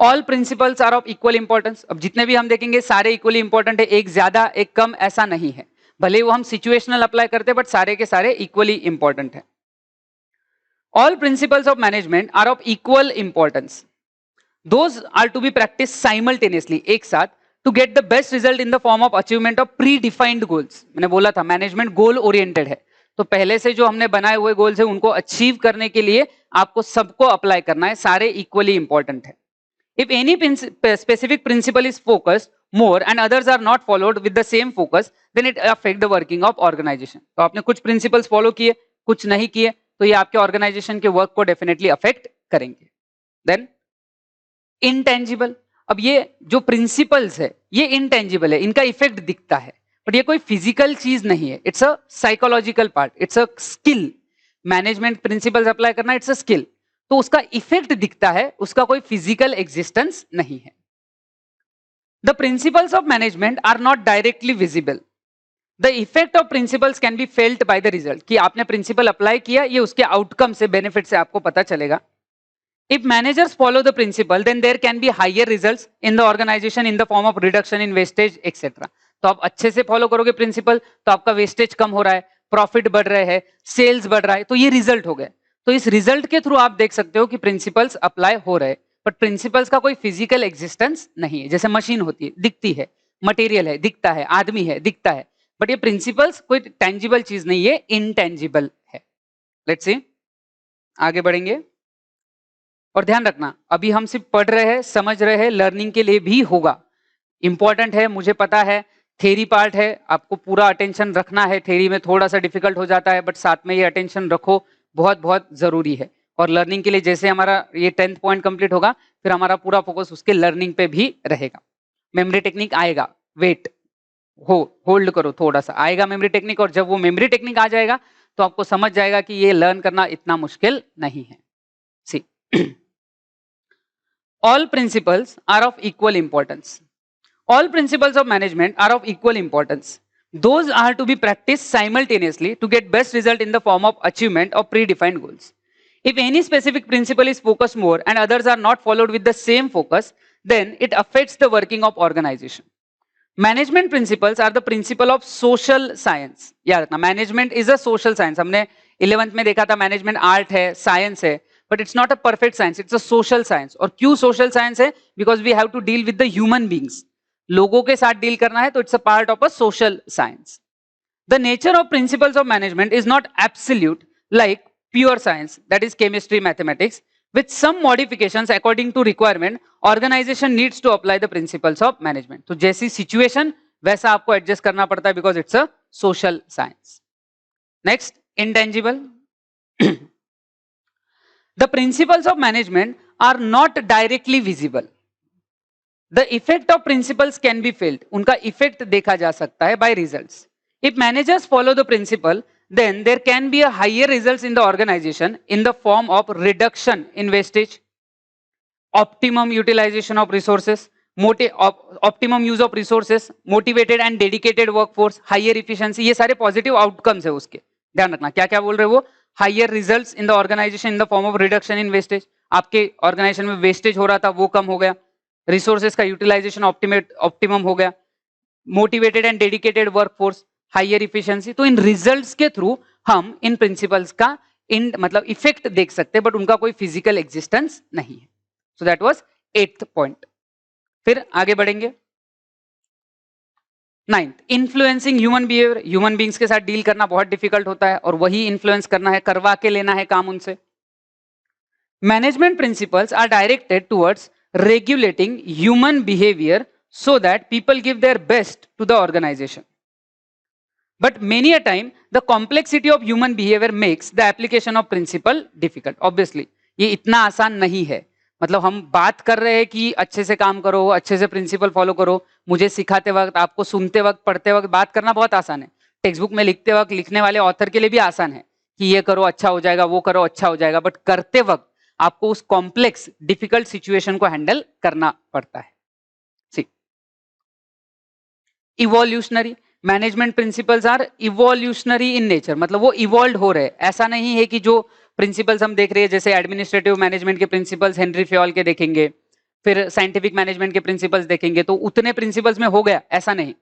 All principles are of equal importance. अब जितने भी हम देखेंगे सारे इक्वली इंपॉर्टेंट है, एक ज्यादा एक कम ऐसा नहीं है. भले वो हम सिचुएशनल अप्लाई करते हैं बट सारे के सारे इक्वली इंपॉर्टेंट है. All principles of management are of equal importance. Those are to be practiced simultaneously, एक साथ, to get the best result in the form of achievement of predefined goals. मैंने बोला था मैनेजमेंट गोल ओरिएंटेड है, तो पहले से जो हमने बनाए हुए गोल्स है उनको अचीव करने के लिए आपको सबको अप्लाई करना है, सारे इक्वली इंपॉर्टेंट है. If any specific principle is focused more and others are not followed with the same focus, then it affect the working of organization. तो आपने कुछ प्रिंसिपल्स फॉलो किए, कुछ नहीं किए, तो ये आपके ऑर्गेनाइजेशन के वर्क को डेफिनेटली अफेक्ट करेंगे. Then intangible. अब ये जो प्रिंसिपल्स है ये इंटेंजिबल है, इनका इफेक्ट दिखता है बट ये कोई फिजिकल चीज नहीं है. It's a psychological part, it's a skill. Management principles apply करना इट्स अ स्किल, तो उसका इफेक्ट दिखता है, उसका कोई फिजिकल एग्जिस्टेंस नहीं है. The principles of management are not directly visible. The effect of principles can be felt by the result. कि आपने प्रिंसिपल अप्लाई किया, ये उसके आउटकम से, बेनिफिट से आपको पता चलेगा. If managers follow the principle, then there can be higher results in the organization in the form of reduction in wastage, etc. तो आप अच्छे से फॉलो करोगे प्रिंसिपल तो आपका वेस्टेज कम हो रहा है, प्रॉफिट बढ़ रहे हैं, सेल्स बढ़ रहा है, तो ये रिजल्ट हो गए. तो इस रिजल्ट के थ्रू आप देख सकते हो कि प्रिंसिपल्स अप्लाई हो रहे हैं, बट प्रिंसिपल्स का कोई फिजिकल एग्जिस्टेंस नहीं है. जैसे मशीन होती है, दिखती है, मटेरियल है, दिखता है, आदमी है, दिखता है, बट ये प्रिंसिपल्स कोई टेंजिबल चीज नहीं है, इनटेंजिबल है. लेट्स सी, आगे बढ़ेंगे. और ध्यान रखना, अभी हम सिर्फ पढ़ रहे हैं, समझ रहे हैं, लर्निंग के लिए भी होगा. इंपॉर्टेंट है, मुझे पता है, थ्योरी पार्ट है, आपको पूरा अटेंशन रखना है. थ्योरी में थोड़ा सा डिफिकल्ट हो जाता है बट साथ में ये अटेंशन रखो, बहुत बहुत जरूरी है. और लर्निंग के लिए जैसे हमारा ये 10th पॉइंट कंप्लीट होगा फिर हमारा पूरा फोकस उसके लर्निंग पे भी रहेगा. मेमोरी टेक्निक आएगा, वेट होल्ड करो, थोड़ा सा आएगा मेमोरी टेक्निक, और जब वो मेमोरी टेक्निक आ जाएगा तो आपको समझ जाएगा कि ये लर्न करना इतना मुश्किल नहीं है. सी, all principles are of equal importance. All principles of management are of equal importance. Those are to be practiced simultaneously to get best result in the form of achievement of predefined goals. If any specific principle is focused more and others are not followed with the same focus, then it affects the working of organization. Management principles are the principle of social science. याद रखना, management is a social science. हमने 11th में देखा था management art है, science है, but it's not a perfect science, it's a social science. और क्यों social science है? Because we have to deal with the human beings. लोगों के साथ डील करना है, तो it's a part of a social science. The nature of principles of management is not absolute like pure science, that is chemistry, mathematics. With some modifications according to requirement, organization needs to apply the principles of management. तो जैसी situation वैसा आपको adjust करना पड़ता है because it's a social science. Next, intangible. The principles of management are not directly visible. The effect of principles can be felt. उनका effect देखा जा सकता है by results. If managers follow the principle, then there can be a higher results in the organization in the form of reduction in wastage, optimum utilization of resources, optimum use of resources, motivated and dedicated workforce, higher efficiency. ये सारे positive outcomes है उसके. ध्यान रखना क्या क्या बोल रहे हो वो. Higher results in the organization in the form of reduction in wastage. आपके organization में wastage हो रहा था वो कम हो गया. Resources का utilization optimum हो गया. Motivated and dedicated workforce, higher efficiency. तो इन results के through हम इन principles का इन मतलब effect देख सकते हैं, but उनका कोई physical existence नहीं है. So that was 8th point. फिर आगे बढ़ेंगे. 9th, influencing human behaviour. Human beings के साथ डील करना बहुत डिफिकल्ट होता है और वही इन्फ्लुएंस करना है, करवा के लेना है काम उनसे. Management principles are directed towards regulating human behavior so that people give their best to the organization. But many a time, the complexity of human behavior makes the application of principle difficult. Obviously, ये इतना आसान नहीं है. मतलब हम बात कर रहे हैं कि अच्छे से काम करो, अच्छे से प्रिंसिपल फॉलो करो. मुझे सिखाते वक्त, आपको सुनते वक्त, पढ़ते वक्त बात करना बहुत आसान है. टेक्स्ट बुक में लिखते वक्त लिखने वाले ऑथर के लिए भी आसान है कि ये करो अच्छा हो जाएगा, वो करो अच्छा हो जाएगा. बट करते वक्त आपको उस कॉम्प्लेक्स डिफिकल्ट सिचुएशन को हैंडल करना पड़ता है. C evolutionary. Management principles are evolutionary in nature. मतलब वो इवॉल्व हो रहे हैं. ऐसा नहीं है कि जो प्रिंसिपल्स हम देख रहे हैं जैसे एडमिनिस्ट्रेटिव मैनेजमेंट के प्रिंसिपल्स हेनरी फ्योल के देखेंगे, फिर साइंटिफिक मैनेजमेंट के प्रिंसिपल्स देखेंगे तो उतने प्रिंसिपल्स में हो गया, ऐसा नहीं.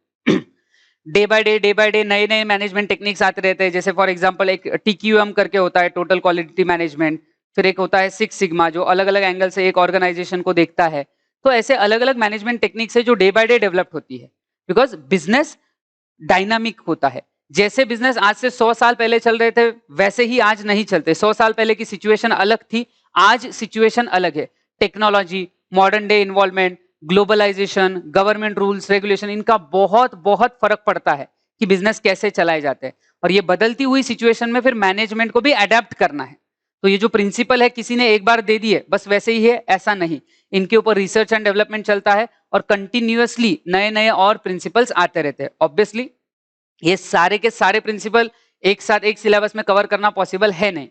डे बाय डे नए नए मैनेजमेंट टेक्निक्स आते रहते हैं. जैसे फॉर एग्जांपल एक TQM करके होता है, टोटल क्वालिटी मैनेजमेंट. फिर एक होता है 6 सिग्मा जो अलग अलग एंगल से एक ऑर्गेनाइजेशन को देखता है. तो ऐसे अलग अलग मैनेजमेंट टेक्निक्स है जो डे बाय डे डेवलप होती है, बिकॉज बिजनेस डायनामिक होता है. जैसे बिजनेस आज से 100 साल पहले चल रहे थे वैसे ही आज नहीं चलते. 100 साल पहले की सिचुएशन अलग थी, आज सिचुएशन अलग है. Technology, modern day involvement, globalization, government rules regulation, इनका बहुत बहुत फर्क पड़ता है कि बिजनेस कैसे चलाए जाते हैं. और ये बदलती हुई सिचुएशन में फिर मैनेजमेंट को भी अडेप्ट करना है. तो ये जो प्रिंसिपल है किसी ने एक बार दे दिए बस वैसे ही है, ऐसा नहीं. इनके ऊपर रिसर्च एंड डेवलपमेंट चलता है और कंटिन्यूअसली नए नए और प्रिंसिपल्स आते रहते हैं. ऑब्वियसली ये सारे के सारे प्रिंसिपल एक साथ एक सिलेबस में कवर करना पॉसिबल है नहीं.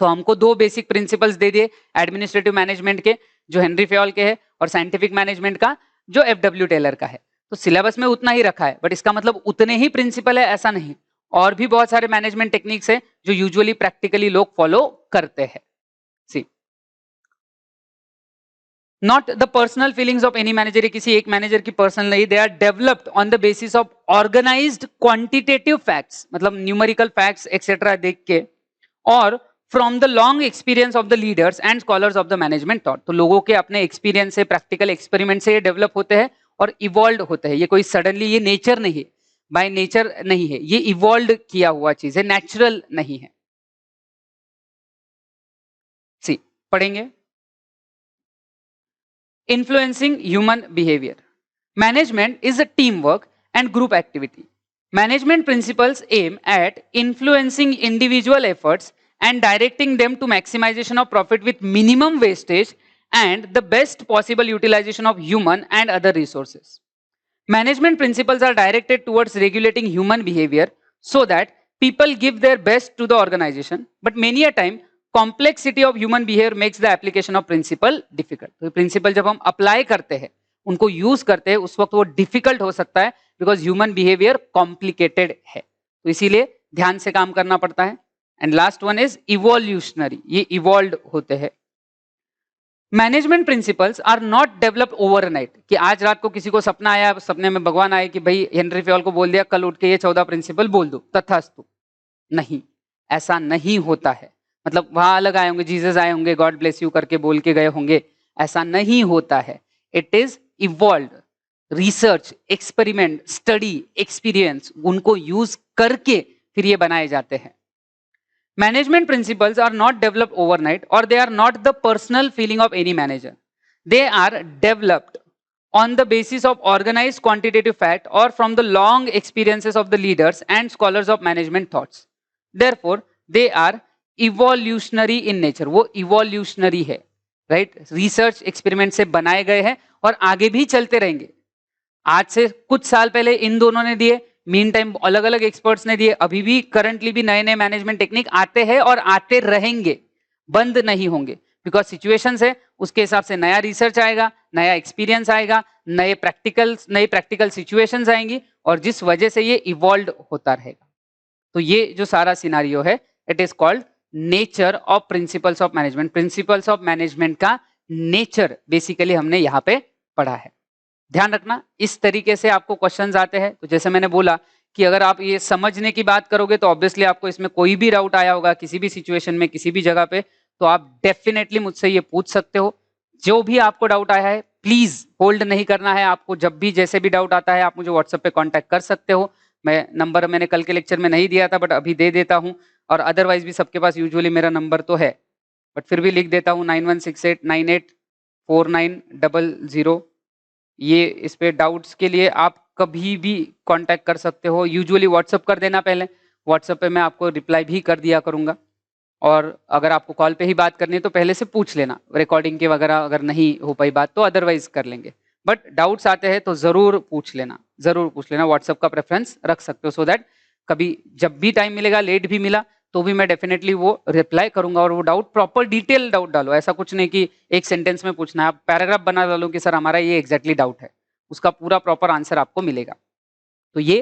तो हमको 2 बेसिक प्रिंसिपल्स दे दिए एडमिनिस्ट्रेटिव मैनेजमेंट के जो हेनरी फ्योल के है और साइंटिफिक मैनेजमेंट का जो FW टेलर का है. तो सिलेबस में उतना ही रखा है, बट इसका मतलब उतने ही प्रिंसिपल है ऐसा नहीं. और भी बहुत सारे मैनेजमेंट टेक्निक्स है जो यूजुअली प्रैक्टिकली लोग फॉलो करते हैं. C not the personal feelings of any manager. किसी एक मैनेजर की पर्सनल नहीं. They are developed on the basis of organised quantitative facts, मतलब न्यूमेरिकल फैक्ट्स एक्सेट्रा देख के, और from the long experience of the leaders and scholars of the management thought. तो लोगों के अपने एक्सपीरियंस से, प्रैक्टिकल एक्सपेरिमेंट से ये डेवलप होते हैं और इवॉल्व होते हैं. ये कोई सडनली, ये नेचर नहीं है, बाय नेचर नहीं है, ये इवॉल्व किया हुआ चीज है, नेचुरल नहीं है. सी पढ़ेंगे. Influencing human behavior. Management is a teamwork and group activity. Management principles aim at influencing individual efforts and directing them to maximization of profit with minimum wastage and the best possible utilization of human and other resources. Management principles are directed towards regulating human behavior so that people give their best to the organization, but many a time complexity of human behaviour makes the application of principle difficult. तो principle जब हम apply करते हैं, उनको use करते हैं, उस वक्त वो डिफिकल्ट हो सकता है बिकॉज ह्यूमन बिहेवियर कॉम्प्लिकेटेड है. तो इसीलिए ध्यान से काम करना पड़ता है. And last one is evolutionary. ये इवॉल्व होते हैं. Management principles are not developed overnight. कि आज रात को किसी को सपना आया, सपने में भगवान आए कि भाई हेनरी फ्योल को बोल दिया कल उठ के ये 14 प्रिंसिपल बोल दो तथास्तु. नहीं, ऐसा नहीं होता है. मतलब वहां अलग आए होंगे, जीसस आए होंगे, गॉड ब्लेस यू करके बोल के गए होंगे, ऐसा नहीं होता है. It is evolve. Research, experiment, study, experience, उनको यूज करके फिर ये बनाए जाते हैं. Management principles are not developed overnight और they are not the personal feeling of any manager. They are developed on the basis of organized quantitative fact or from the long experiences of the leaders and scholars of management thoughts. Therefore they are evolutionary in nature, वो evolutionary है, right, research experiment से बनाए गए हैं और आगे भी चलते रहेंगे। आज से कुछ साल पहले इन दोनों ने दिए, मीन टाइम अलग अलग एक्सपर्ट्स ने दिए, अभी भी करंटली भी नए नए मैनेजमेंट टेक्निक आते हैं और आते रहेंगे, बंद नहीं होंगे, बिकॉज सिचुएशंस है उसके हिसाब से नया रिसर्च आएगा, नया एक्सपीरियंस आएगा, नए प्रैक्टिकल सिचुएशंस आएंगी और जिस वजह से ये इवॉल्व होता रहेगा। तो ये जो सारा सिनारियो है it is called nature of principles of management. Principles of management का नेचर बेसिकली हमने यहाँ पे पढ़ा है। ध्यान रखना इस तरीके से आपको क्वेश्चंस आते हैं। तो जैसे मैंने बोला कि अगर आप ये समझने की बात करोगे तो ऑब्वियसली आपको इसमें कोई भी डाउट आया होगा किसी भी सिचुएशन में किसी भी जगह पे, तो आप डेफिनेटली मुझसे ये पूछ सकते हो। जो भी आपको डाउट आया है प्लीज होल्ड नहीं करना है, आपको जब भी जैसे भी डाउट आता है आप मुझे व्हाट्सएप पे कांटेक्ट कर सकते हो। मैं नंबर मैंने कल के लेक्चर में नहीं दिया था बट अभी दे देता हूँ, और अदरवाइज भी सबके पास यूजुअली मेरा नंबर तो है बट फिर भी लिख देता हूँ 9168984900। ये इस पे डाउट्स के लिए आप कभी भी कांटेक्ट कर सकते हो। यूजुअली व्हाट्सअप कर देना, पहले व्हाट्सएप पे मैं आपको रिप्लाई भी कर दिया करूंगा, और अगर आपको कॉल पे ही बात करनी है तो पहले से पूछ लेना, रिकॉर्डिंग के वगैरह अगर नहीं हो पाई बात तो अदरवाइज कर लेंगे, बट डाउट्स आते हैं तो जरूर पूछ लेना, जरूर पूछ लेना। व्हाट्सएप का प्रेफरेंस रख सकते हो सो दैट कभी जब भी टाइम मिलेगा, लेट भी मिला तो भी मैं डेफिनेटली वो रिप्लाई करूंगा, और वो डाउट प्रॉपर डिटेल डाउट डालो, ऐसा कुछ नहीं कि एक सेंटेंस में पूछना है, आप पैराग्राफ बना डालो कि सर हमारा ये एग्जैक्टली डाउट है, उसका पूरा प्रॉपर आंसर आपको मिलेगा। तो ये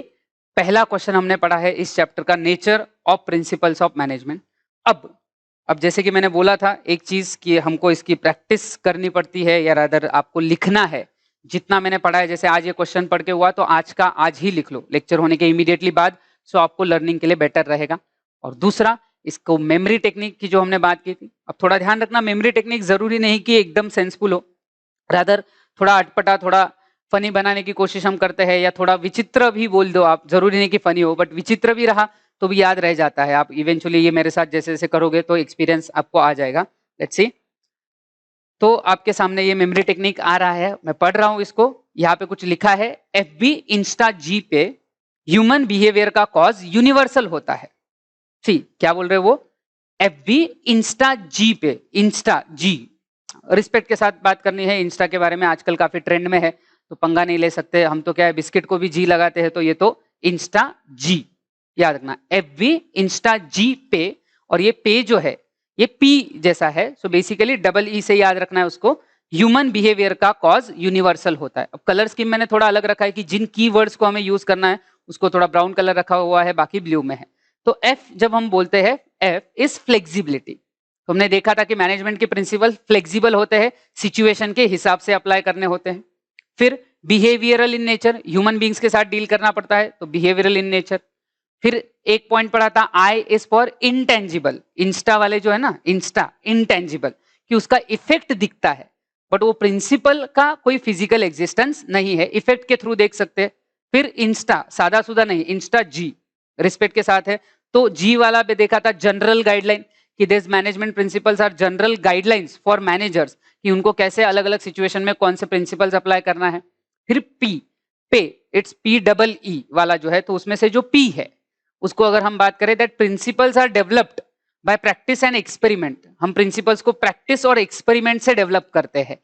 पहला क्वेश्चन हमने पढ़ा है इस चैप्टर का, nature of principles of management. अब जैसे कि मैंने बोला था एक चीज कि हमको इसकी प्रैक्टिस करनी पड़ती है, या रादर आपको लिखना है जितना मैंने पढ़ा है। जैसे आज ये क्वेश्चन पढ़ के हुआ तो आज का आज ही लिख लो लेक्चर होने के इमीडिएटली बाद, सो आपको लर्निंग के लिए बेटर रहेगा। और दूसरा, इसको मेमोरी टेक्निक की जो हमने बात की थी, अब थोड़ा ध्यान रखना, मेमोरी टेक्निक जरूरी नहीं कि एकदम सेंसफुल हो, रादर थोड़ा अटपटा, थोड़ा फनी बनाने की कोशिश हम करते हैं, या थोड़ा विचित्र भी बोल दो आप, जरूरी नहीं कि फनी हो बट विचित्र भी रहा तो भी याद रह जाता है। आप इवेंचुअली ये मेरे साथ जैसे जैसे करोगे तो एक्सपीरियंस आपको आ जाएगा। लेट्स सी, तो आपके सामने ये मेमोरी टेक्निक आ रहा है, मैं पढ़ रहा हूं इसको। यहाँ पे कुछ लिखा है, FB इंस्टा जी पे ह्यूमन बिहेवियर का कॉज यूनिवर्सल होता है। सी क्या बोल रहे हो वो, FB इंस्टा जी पे, इंस्टा जी, रिस्पेक्ट के साथ बात करनी है, इंस्टा के बारे में आजकल काफी ट्रेंड में है तो पंगा नहीं ले सकते हम, तो क्या है बिस्किट को भी जी लगाते हैं, तो ये तो इंस्टा जी, याद रखना FB इंस्टा जी पे, और ये पे जो है ये P जैसा है, सो बेसिकली डबल E से याद रखना है उसको। ह्यूमन बिहेवियर का कॉज यूनिवर्सल होता है। अब कलर स्कीम मैंने थोड़ा अलग रखा है कि जिन कीवर्ड्स को हमें यूज करना है उसको थोड़ा ब्राउन कलर रखा हुआ है, बाकी ब्लू में है। तो F जब हम बोलते हैं, F इज फ्लेक्सिबिलिटी। तो हमने देखा था कि मैनेजमेंट के प्रिंसिपल फ्लेक्सिबल होते हैं, सिचुएशन के हिसाब से अप्लाई करने होते हैं। फिर behavioural in nature, human beings के साथ डील करना पड़ता है तो बिहेवियरल इन नेचर। फिर एक पॉइंट पढ़ा था, I is for intangible, Insta वाले जो है ना, इंस्टा इंटेंजिबल, कि उसका इफेक्ट दिखता है बट वो प्रिंसिपल का कोई फिजिकल एग्जिस्टेंस नहीं है, इफेक्ट के थ्रू देख सकते हैं। फिर इंस्टा सादा सुदा नहीं, इंस्टा जी रिस्पेक्ट के साथ है। तो जी वाला पे देखा था जनरल गाइडलाइन, कि this management principles are general guidelines for managers, कि उनको कैसे अलग अलग सिचुएशन में कौन से प्रिंसिपल्स अप्लाई करना है। फिर पी पे, इट्स PEE वाला जो है, तो उसमें से जो पी है उसको अगर हम बात करें, that principles are developed by practice and experiment, हम प्रिंसिपल्स को प्रैक्टिस और एक्सपेरिमेंट से डेवलप करते हैं।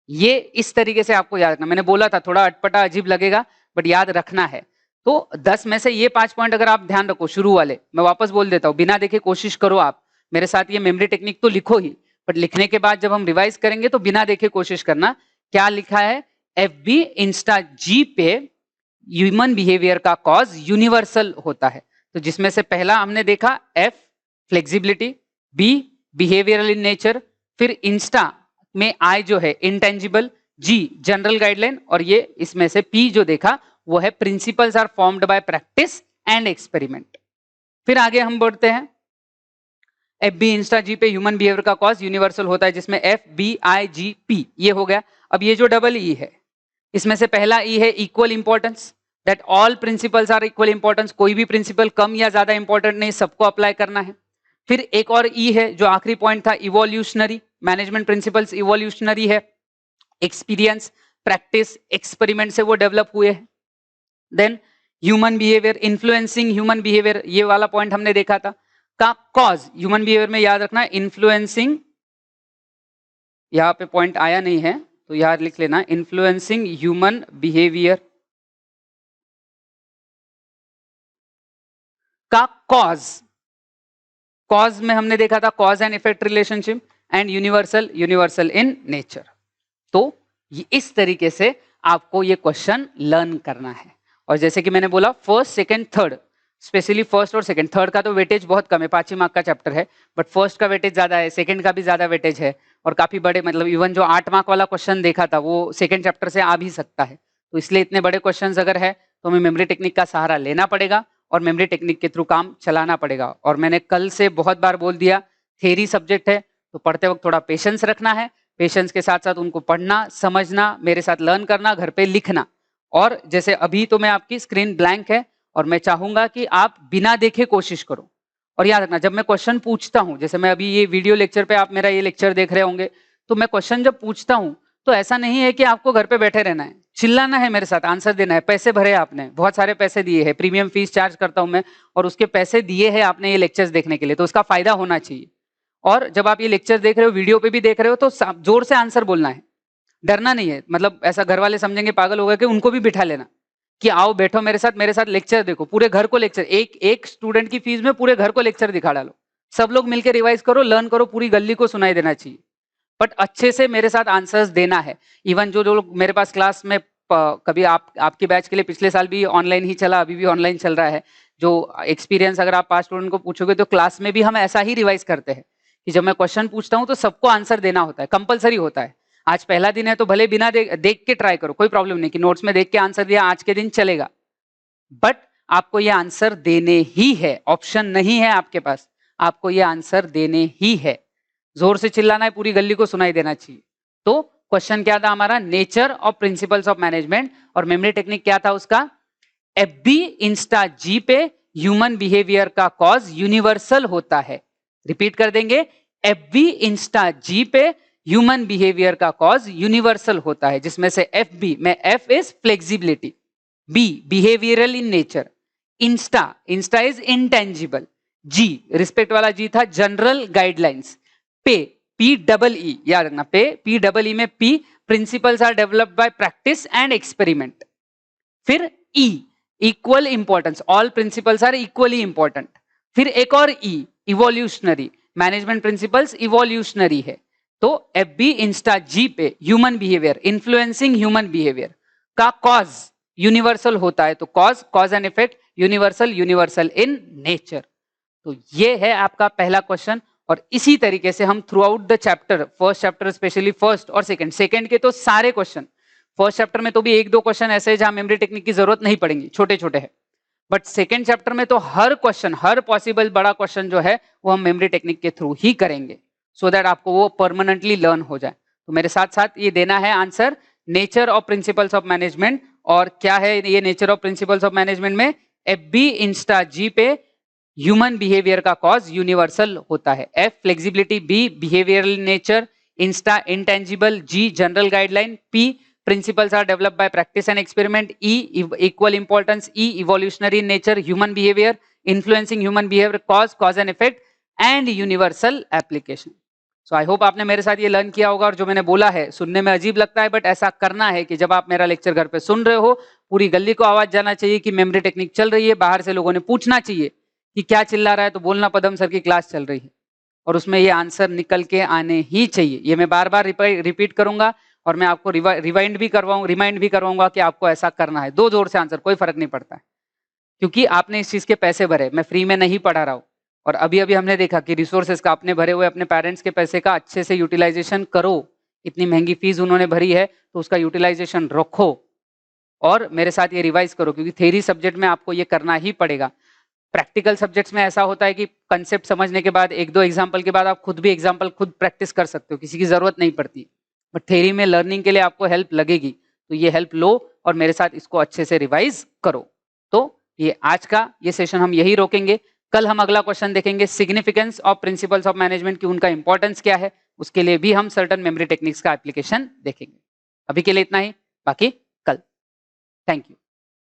ये इस तरीके से आपको याद रखना, मैंने बोला था थोड़ा अटपटा अजीब लगेगा बट याद रखना है। तो 10 में से ये 5 पॉइंट अगर आप ध्यान रखो, शुरू वाले मैं वापस बोल देता हूँ, बिना देखे कोशिश करो आप मेरे साथ ये मेमोरी टेक्निक तो लिखो ही, बट लिखने के बाद जब हम रिवाइज करेंगे तो बिना देखे कोशिश करना। क्या लिखा है, FB इंस्टा जी पे ह्यूमन बिहेवियर का कॉज यूनिवर्सल होता है। तो जिसमें से पहला हमने देखा F flexibility, B behavioural in nature, फिर इंस्टा में I जो है इंटेंजिबल, G जनरल गाइडलाइन, और ये इसमें से P जो देखा वो है principles are formed by practice and experiment. फिर आगे हम बढ़ते हैं, FB इंस्टा जी पे ह्यूमन बिहेवियर का कॉज यूनिवर्सल होता है, जिसमें FBIGP ये हो गया। अब ये जो डबल E है इसमें से पहला E है equal importance, that all principles are equal importance, कोई भी प्रिंसिपल कम या ज्यादा इंपॉर्टेंट नहीं, सबको अप्लाई करना है। फिर एक और E है जो आखिरी पॉइंट था, इवोल्यूशनरी, मैनेजमेंट प्रिंसिपल्स इवोल्यूशनरी है, एक्सपीरियंस प्रैक्टिस एक्सपेरिमेंट से वो डेवलप हुए हैं। Then human behaviour, influencing human behaviour, ये वाला पॉइंट हमने देखा था। का कॉज, ह्यूमन बिहेवियर में याद रखना इन्फ्लुएंसिंग, यहां पे पॉइंट आया नहीं है तो यहां लिख लेना इन्फ्लुएंसिंग ह्यूमन बिहेवियर का कॉज। कॉज में हमने देखा था cause and effect relationship and universal in nature. तो इस तरीके से आपको ये क्वेश्चन लर्न करना है। और जैसे कि मैंने बोला first second third, specially first और सेकंड, थर्ड का तो वेटेज बहुत कम है, 5 ही मार्क का चैप्टर है, बट फर्स्ट का वेटेज ज्यादा है, सेकंड का भी ज्यादा वेटेज है, और काफी बड़े, मतलब इवन जो 8 मार्क वाला क्वेश्चन देखा था वो सेकंड चैप्टर से आ भी सकता है। तो इसलिए इतने बड़े क्वेश्चन अगर है तो हमें मेमोरी टेक्निक का सहारा लेना पड़ेगा और मेमोरी टेक्निक के थ्रू काम चलाना पड़ेगा। और मैंने कल से बहुत बार बोल दिया, थ्योरी सब्जेक्ट है तो पढ़ते वक्त थोड़ा पेशेंस रखना है, पेशेंस के साथ साथ उनको पढ़ना, समझना, मेरे साथ लर्न करना, घर पे लिखना। और जैसे अभी तो मैं आपकी स्क्रीन ब्लैंक है और मैं चाहूंगा कि आप बिना देखे कोशिश करो। और याद रखना जब मैं क्वेश्चन पूछता हूं, जैसे मैं अभी ये वीडियो लेक्चर पे आप मेरा ये लेक्चर देख रहे होंगे, तो मैं क्वेश्चन जब पूछता हूं तो ऐसा नहीं है कि आपको घर पे बैठे रहना है, चिल्लाना है मेरे साथ, आंसर देना है। पैसे भरे आपने, बहुत सारे पैसे दिए हैं, प्रीमियम फीस चार्ज करता हूं मैं, और उसके पैसे दिए हैं आपने ये लेक्चर्स देखने के लिए, तो उसका फायदा होना चाहिए। और जब आप ये लेक्चर देख रहे हो, वीडियो पे भी देख रहे हो, तो जोर से आंसर बोलना है, डरना नहीं है। मतलब ऐसा घर वाले समझेंगे पागल हो गए, कि उनको भी बिठा लेना कि आओ बैठो मेरे साथ लेक्चर देखो, पूरे घर को लेक्चर, एक स्टूडेंट की फीस में पूरे घर को लेक्चर दिखा डालो, सब लोग मिलकर रिवाइज करो, लर्न करो, पूरी गली को सुनाई देना चाहिए, बट अच्छे से मेरे साथ आंसर्स देना है। इवन जो लोग मेरे पास क्लास में, कभी आपके बैच के लिए पिछले साल भी ऑनलाइन ही चला, अभी भी ऑनलाइन चल रहा है, जो एक्सपीरियंस अगर आप पास स्टूडेंट को पूछोगे तो क्लास में भी हम ऐसा ही रिवाइज करते हैं कि जब मैं क्वेश्चन पूछता हूं तो सबको आंसर देना होता है, कंपलसरी होता है। आज पहला दिन है तो भले बिना देख के ट्राई करो, कोई प्रॉब्लम नहीं कि नोट्स में देख के आंसर दिया आज के दिन चलेगा, बट आपको ये आंसर देने ही है, ऑप्शन नहीं है आपके पास, आपको ये आंसर देने ही है। जोर से चिल्लाना है, पूरी गली को सुनाई देना चाहिए। तो क्वेश्चन क्या था हमारा, नेचर और प्रिंसिपल्स ऑफ मैनेजमेंट, और मेमोरी टेक्निक क्या था उसका, एफबी इंस्टा जी पे ह्यूमन बिहेवियर का कॉज यूनिवर्सल होता है। रिपीट कर देंगे, एफबी इंस्टा जी पे ह्यूमन बिहेवियर का कॉज यूनिवर्सल होता है, जिसमें से एफ बी में F is flexibility, B behavioural in nature, Insta is intangible, G respect वाला जी था जनरल गाइडलाइंस, पे पी डबल ई, याद रखना पी डबल ई में P principles are developed by practice and experiment, फिर E equal importance, all principles are equally important, फिर एक और E evolutionary, management principles evolutionary है। तो एफ बी इंस्टा जी पे human behaviour, influencing human behaviour का cause universal होता है, तो cause and effect universal in nature. तो ये है आपका पहला क्वेश्चन। और इसी तरीके से हम through out the chapter, first chapter specially first और सेकंड के तो सारे क्वेश्चन, फर्स्ट चैप्टर में तो भी 1-2 क्वेश्चन ऐसे हैं जहां मेमोरी टेक्निक की जरूरत नहीं पड़ेगी, छोटे छोटे है, बट सेकंड चैप्टर में तो हर क्वेश्चन, हर पॉसिबल बड़ा क्वेश्चन जो है वो हम मेमोरी टेक्निक के थ्रू ही करेंगे, सो दैट आपको वो परमानेंटली लर्न हो जाए। तो मेरे साथ साथ ये देना है answer, nature of principles of management. और क्या है ये nature of principles of management में, एफ बी इंस्टा जी पे ह्यूमन बिहेवियर का कॉज यूनिवर्सल होता है, F flexibility, B behavioural nature, Insta intangible, G general guideline, P principles are developed by practice and experiment, E equal importance, E evolutionary in nature, human behavior, influencing human behavior, cause and effect and universal application. So I hope आपने मेरे साथ ये learn किया होगा। और जो मैंने बोला है सुनने में अजीब लगता है, बट ऐसा करना है कि जब आप मेरा लेक्चर घर पे सुन रहे हो, पूरी गली को आवाज जाना चाहिए कि मेमोरी टेक्निक चल रही है, बाहर से लोगों ने पूछना चाहिए कि क्या चिल्ला रहा है, तो बोलना पदम सर की क्लास चल रही है, और उसमें ये आंसर निकल के आने ही चाहिए। ये मैं बार बार रिपीट करूंगा और मैं आपको रिमाइंड भी करवाऊंगा कि आपको ऐसा करना है। 2 जोर से आंसर, कोई फर्क नहीं पड़ता है, क्योंकि आपने इस चीज के पैसे भरे, मैं फ्री में नहीं पढ़ा रहा हूं। और अभी अभी हमने देखा कि रिसोर्सेज का आपने भरे हुए अपने पेरेंट्स के पैसे का अच्छे से यूटिलाइजेशन करो। इतनी महंगी फीस उन्होंने भरी है तो उसका यूटिलाइजेशन रखो और मेरे साथ ये रिवाइज करो, क्योंकि थ्योरी सब्जेक्ट में आपको ये करना ही पड़ेगा। प्रैक्टिकल सब्जेक्ट्स में ऐसा होता है कि कंसेप्ट समझने के बाद 1-2 एग्जाम्पल के बाद आप खुद भी एग्जाम्पल खुद प्रैक्टिस कर सकते हो, किसी की जरूरत नहीं पड़ती। बट थ्योरी में लर्निंग के लिए आपको हेल्प लगेगी, तो ये हेल्प लो और मेरे साथ इसको अच्छे से रिवाइज करो। तो ये आज का ये सेशन हम यही रोकेंगे। कल हम अगला क्वेश्चन देखेंगे, significance of principles of management की, उनका इंपॉर्टेंस क्या है, उसके लिए भी हम सर्टेन मेमोरी टेक्निक्स का एप्लीकेशन देखेंगे। अभी के लिए इतना ही, बाकी कल। Thank you.